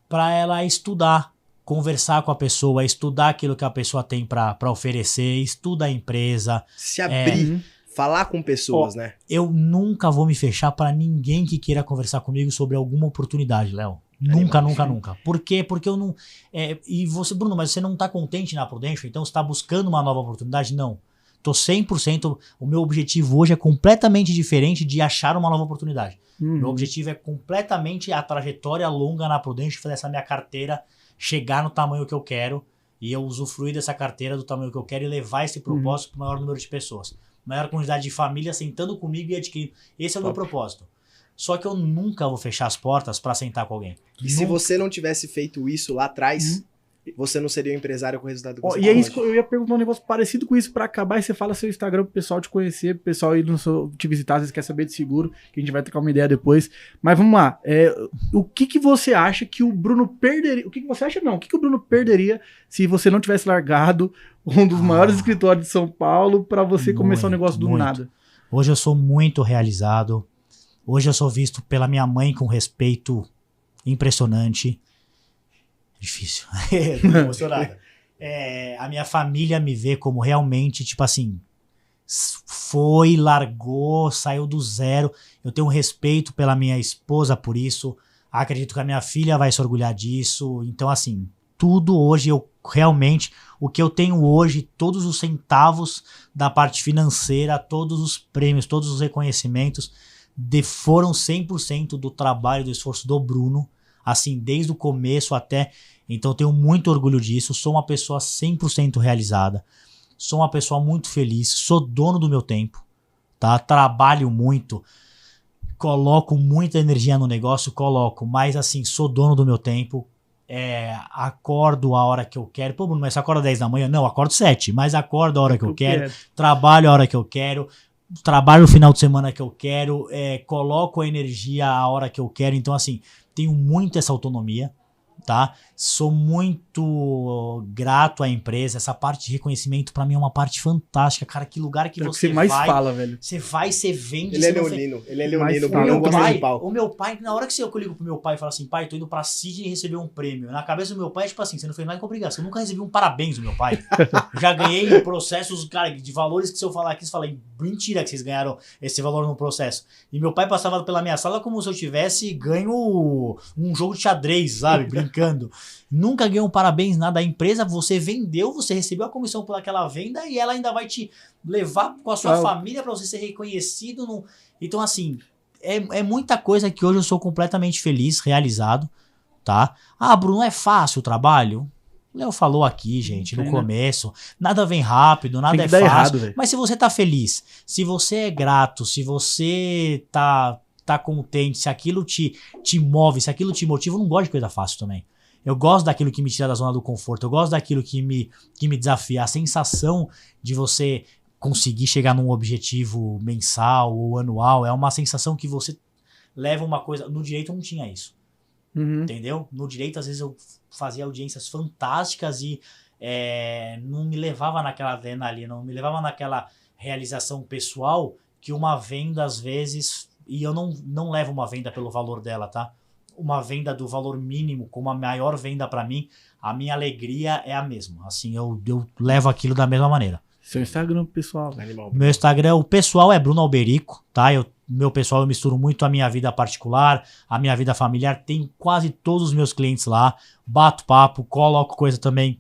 para ela estudar, conversar com a pessoa, estudar aquilo que a pessoa tem para oferecer, estuda a empresa. Se abrir, falar com pessoas, né? Eu nunca vou me fechar para ninguém que queira conversar comigo sobre alguma oportunidade, Léo. Nunca. Por quê? Porque eu não... e você, Bruno, mas você não tá contente na Prudential, então você tá buscando uma nova oportunidade? Não. Tô 100%, o meu objetivo hoje é completamente diferente de achar uma nova oportunidade. Meu objetivo é completamente a trajetória longa na Prudential, fazer essa minha carteira chegar no tamanho que eu quero e eu usufruir dessa carteira do tamanho que eu quero e levar esse propósito para o maior número de pessoas. Maior quantidade de famílias sentando comigo e adquirindo. Esse é o meu propósito. Só que eu nunca vou fechar as portas para sentar com alguém. E se você não tivesse feito isso lá atrás... Você não seria um empresário com o resultado que você E é isso que eu ia perguntar um negócio parecido com isso pra acabar. E você fala seu Instagram pro pessoal te conhecer, pro pessoal ir te visitar, às vezes quer saber de seguro, que a gente vai trocar uma ideia depois. Mas vamos lá. O que você acha que o Bruno perderia? O que você acha não? O que o Bruno perderia se você não tivesse largado um dos maiores escritórios de São Paulo pra você começar um negócio do nada? Hoje eu sou muito realizado. Hoje eu sou visto pela minha mãe com respeito impressionante. Difícil. Tô emocionado. A minha família me vê como realmente, tipo assim, largou, saiu do zero. Eu tenho respeito pela minha esposa por isso. Acredito que a minha filha vai se orgulhar disso. Então, assim, tudo hoje, o que eu tenho hoje, todos os centavos da parte financeira, todos os prêmios, todos os reconhecimentos, foram 100% do trabalho, do esforço do Bruno. Assim, desde o começo até... Então, eu tenho muito orgulho disso. Sou uma pessoa 100% realizada. Sou uma pessoa muito feliz. Sou dono do meu tempo, tá? Trabalho muito. Coloco muita energia no negócio, Mas, assim, sou dono do meu tempo. Acordo a hora que eu quero. Pô, Bruno, mas você acorda 10 da manhã? Não, acordo 7. Mas acordo a hora que eu quero. Trabalho a hora que eu quero. Trabalho no final de semana que eu quero. Coloco a energia a hora que eu quero. Então, assim... Tenho muito essa autonomia, tá? Sou muito grato à empresa. Essa parte de reconhecimento pra mim é uma parte fantástica. Cara, que lugar que você mais fala, velho. Você vai, você vende. Ele é leonino. Ele é leonino. O meu pai, na hora que eu ligo pro meu pai e falo assim, pai, tô indo pra Sydney receber um prêmio. Na cabeça do meu pai é tipo assim, você não fez nada com obrigação. Eu nunca recebi um parabéns do meu pai. Já ganhei processos, cara, de valores que se eu falar aqui, você fala, mentira que vocês ganharam esse valor no processo. E meu pai passava pela minha sala como se eu tivesse ganho um jogo de xadrez, sabe? Brincando. Nunca ganhou um parabéns, nada. A empresa, você vendeu, você recebeu a comissão por aquela venda e ela ainda vai te levar com a sua família para você ser reconhecido. Então, assim, é muita coisa que hoje eu sou completamente feliz, realizado, tá? Ah, Bruno, é fácil o trabalho? O Léo falou aqui, gente, no começo. Nada vem rápido, nada é fácil. Errado, mas se você tá feliz, se você é grato, se você tá contente, se aquilo te move, se aquilo te motiva, eu não gosto de coisa fácil também. Eu gosto daquilo que me tira da zona do conforto, eu gosto daquilo que me desafia. A sensação de você conseguir chegar num objetivo mensal ou anual é uma sensação que você leva uma coisa... No direito eu não tinha isso, entendeu? No direito, às vezes, eu fazia audiências fantásticas e não me levava naquela adrenalina, não me levava naquela realização pessoal que uma venda, às vezes... E eu não levo uma venda pelo valor dela, tá? Uma venda do valor mínimo como a maior venda pra mim, a minha alegria é a mesma. Assim, eu levo aquilo da mesma maneira. Seu Instagram, pessoal. Meu Instagram, o pessoal é Bruno Alberico, tá? Meu pessoal, eu misturo muito a minha vida particular, a minha vida familiar. Tem quase todos os meus clientes lá. Bato papo, coloco coisa também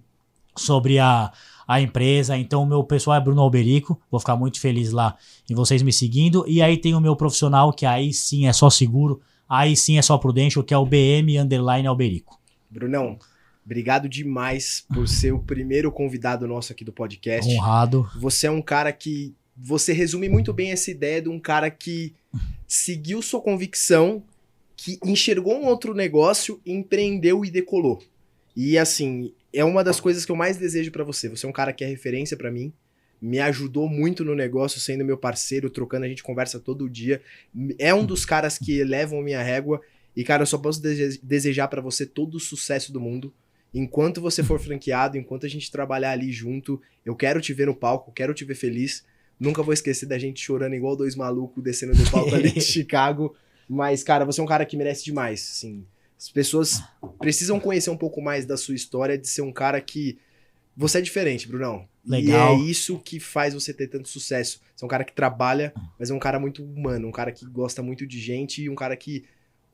sobre a empresa. Então o meu pessoal é Bruno Alberico, vou ficar muito feliz lá em vocês me seguindo. E aí tem o meu profissional, que aí sim é só seguro, aí sim é só Prudential, que é o BM_Alberico. Brunão, Obrigado demais por ser o primeiro convidado nosso aqui do podcast. Honrado. Você é um cara que... Você resume muito bem essa ideia de um cara que seguiu sua convicção, que enxergou um outro negócio, empreendeu e decolou. E assim, é uma das coisas que eu mais desejo pra você. Você é um cara que é referência pra mim, me ajudou muito no negócio, sendo meu parceiro, trocando, a gente conversa todo dia. É um dos caras que elevam minha régua. E, cara, eu só posso desejar pra você todo o sucesso do mundo. Enquanto você for franqueado, enquanto a gente trabalhar ali junto, eu quero te ver no palco, quero te ver feliz. Nunca vou esquecer da gente chorando igual dois malucos descendo do palco ali de Chicago. Mas, cara, você é um cara que merece demais, assim. As pessoas precisam conhecer um pouco mais da sua história, de ser um cara que... Você é diferente, Brunão. Legal. E é isso que faz você ter tanto sucesso. Você é um cara que trabalha, mas é um cara muito humano, um cara que gosta muito de gente e um cara que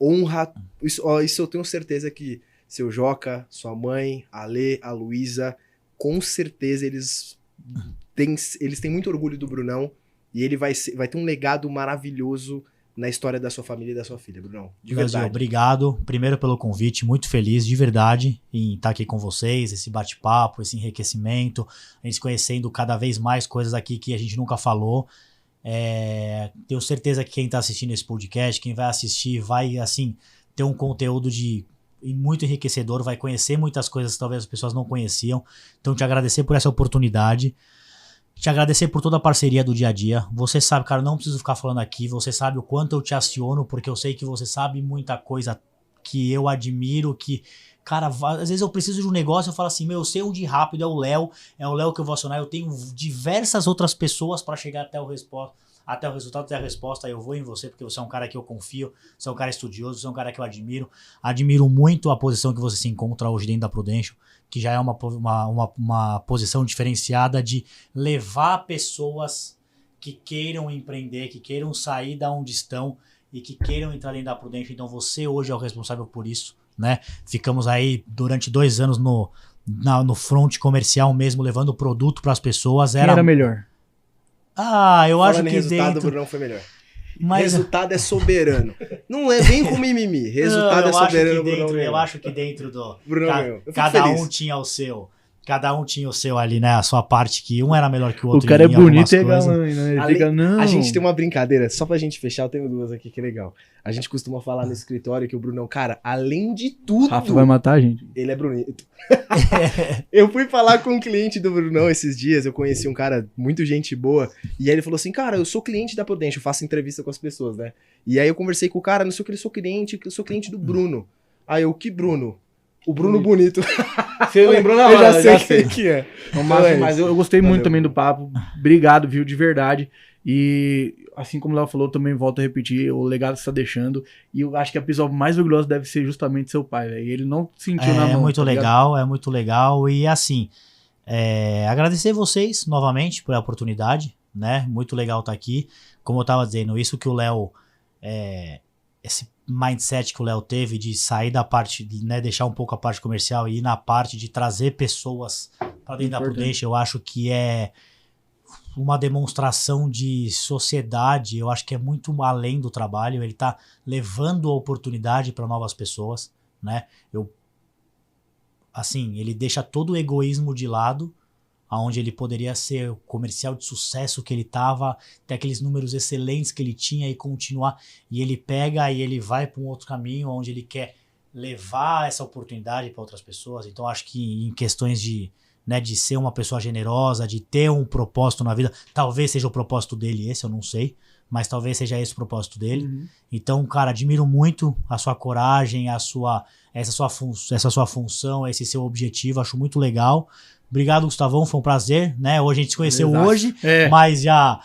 honra... Isso eu tenho certeza que seu Joca, sua mãe, a Lê, a Luísa, com certeza eles têm muito orgulho do Brunão e ele vai ter um legado maravilhoso na história da sua família e da sua filha, Brunão. De Brasil, verdade. obrigado. Primeiro pelo convite, muito feliz de verdade em estar aqui com vocês, esse bate-papo, esse enriquecimento, a gente conhecendo cada vez mais coisas aqui que a gente nunca falou. Tenho certeza que quem está assistindo esse podcast, quem vai assistir, vai assim ter um conteúdo muito enriquecedor, vai conhecer muitas coisas que talvez as pessoas não conheciam. Então, te agradecer por essa oportunidade. Te agradecer por toda a parceria do dia a dia. Você sabe, cara, não preciso ficar falando aqui. Você sabe o quanto eu te aciono, porque eu sei que você sabe muita coisa que eu admiro, que, cara, às vezes eu preciso de um negócio, eu falo assim, eu sei onde ir rápido, é o Léo que eu vou acionar. Eu tenho diversas outras pessoas para chegar até o resultado, até a resposta. Eu vou em você, porque você é um cara que eu confio, você é um cara estudioso, você é um cara que eu admiro. Admiro muito a posição que você se encontra hoje dentro da Prudential, que já é uma posição diferenciada de levar pessoas que queiram empreender, que queiram sair da onde estão e que queiram entrar dentro da Prudential. Então você hoje é o responsável por isso, né? Ficamos aí durante 2 anos no front comercial mesmo, levando o produto para as pessoas. Quem era melhor? Eu acho que resultado, dentro... o Brunão foi melhor. Mas... Resultado é soberano. Não é bem com mimimi. Resultado é soberano, Brunão. Eu acho que dentro do... Brunão, cada um tinha o seu. Cada um tinha o seu ali, né? A sua parte, que um era melhor que o outro. O cara é bonito e é galã, né? A gente tem uma brincadeira, só pra gente fechar, eu tenho 2 aqui que é legal. A gente costuma falar no escritório que o Brunão, cara, além de tudo... Rafa vai matar a gente. Ele é bonito. Eu fui falar com um cliente do Brunão esses dias, eu conheci um cara muito gente boa, e aí ele falou assim, cara, eu sou cliente da Prudential, eu faço entrevista com as pessoas, né? E aí eu conversei com o cara, não sei o que, eu sou cliente do Bruno. Aí eu, que Bruno? O Bruno Bonito. Você lembrou na hora? hora, Eu já sei quem que é. Mas eu gostei muito também do papo. Obrigado, viu, de verdade. E assim como o Léo falou, também volto a repetir o legado que você está deixando. E eu acho que a pessoa mais orgulhosa deve ser justamente seu pai, velho. Ele não sentiu na mão. É muito legal. E assim, agradecer vocês novamente por a oportunidade, né? Muito legal estar aqui. Como eu estava dizendo, isso que o Léo... esse mindset que o Léo teve de sair da parte, de, né, deixar um pouco a parte comercial e ir na parte de trazer pessoas para dentro da Prudential, eu acho que é uma demonstração de sociedade. Eu acho que é muito além do trabalho. Ele tá levando a oportunidade para novas pessoas, né? Ele deixa todo o egoísmo de lado, onde ele poderia ser o comercial de sucesso que ele tava, ter aqueles números excelentes que ele tinha e continuar, e ele pega e ele vai para um outro caminho onde ele quer levar essa oportunidade para outras pessoas. Então acho que em questões de ser uma pessoa generosa, de ter um propósito na vida, talvez seja o propósito dele esse, eu não sei, mas talvez seja esse o propósito dele. Então, cara, admiro muito a sua coragem, essa sua função, esse seu objetivo, acho muito legal. Obrigado, Gustavão, foi um prazer, né? Hoje a gente se conheceu hoje, mas já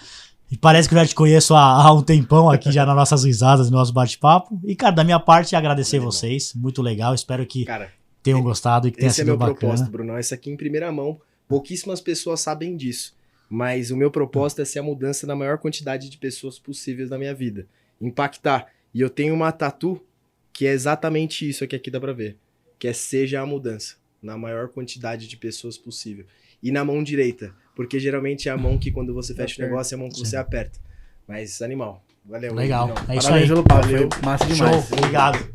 parece que eu já te conheço há um tempão aqui, já nas nossas risadas, no nosso bate-papo. E, cara, da minha parte, agradecer vocês, muito legal, espero que tenham gostado e que tenha sido bacana. Esse é meu propósito, Bruno, esse aqui em primeira mão, pouquíssimas pessoas sabem disso, mas o meu propósito é ser a mudança na maior quantidade de pessoas possíveis na minha vida, impactar. E eu tenho uma tatu que é exatamente isso aqui dá pra ver, que é seja a mudança na maior quantidade de pessoas possível. E na mão direita, porque geralmente é a mão que quando você fecha o negócio é a mão que você aperta. Mas animal. Valeu. Legal. Não. É isso aí. Valeu. Massa demais. Show. Obrigado.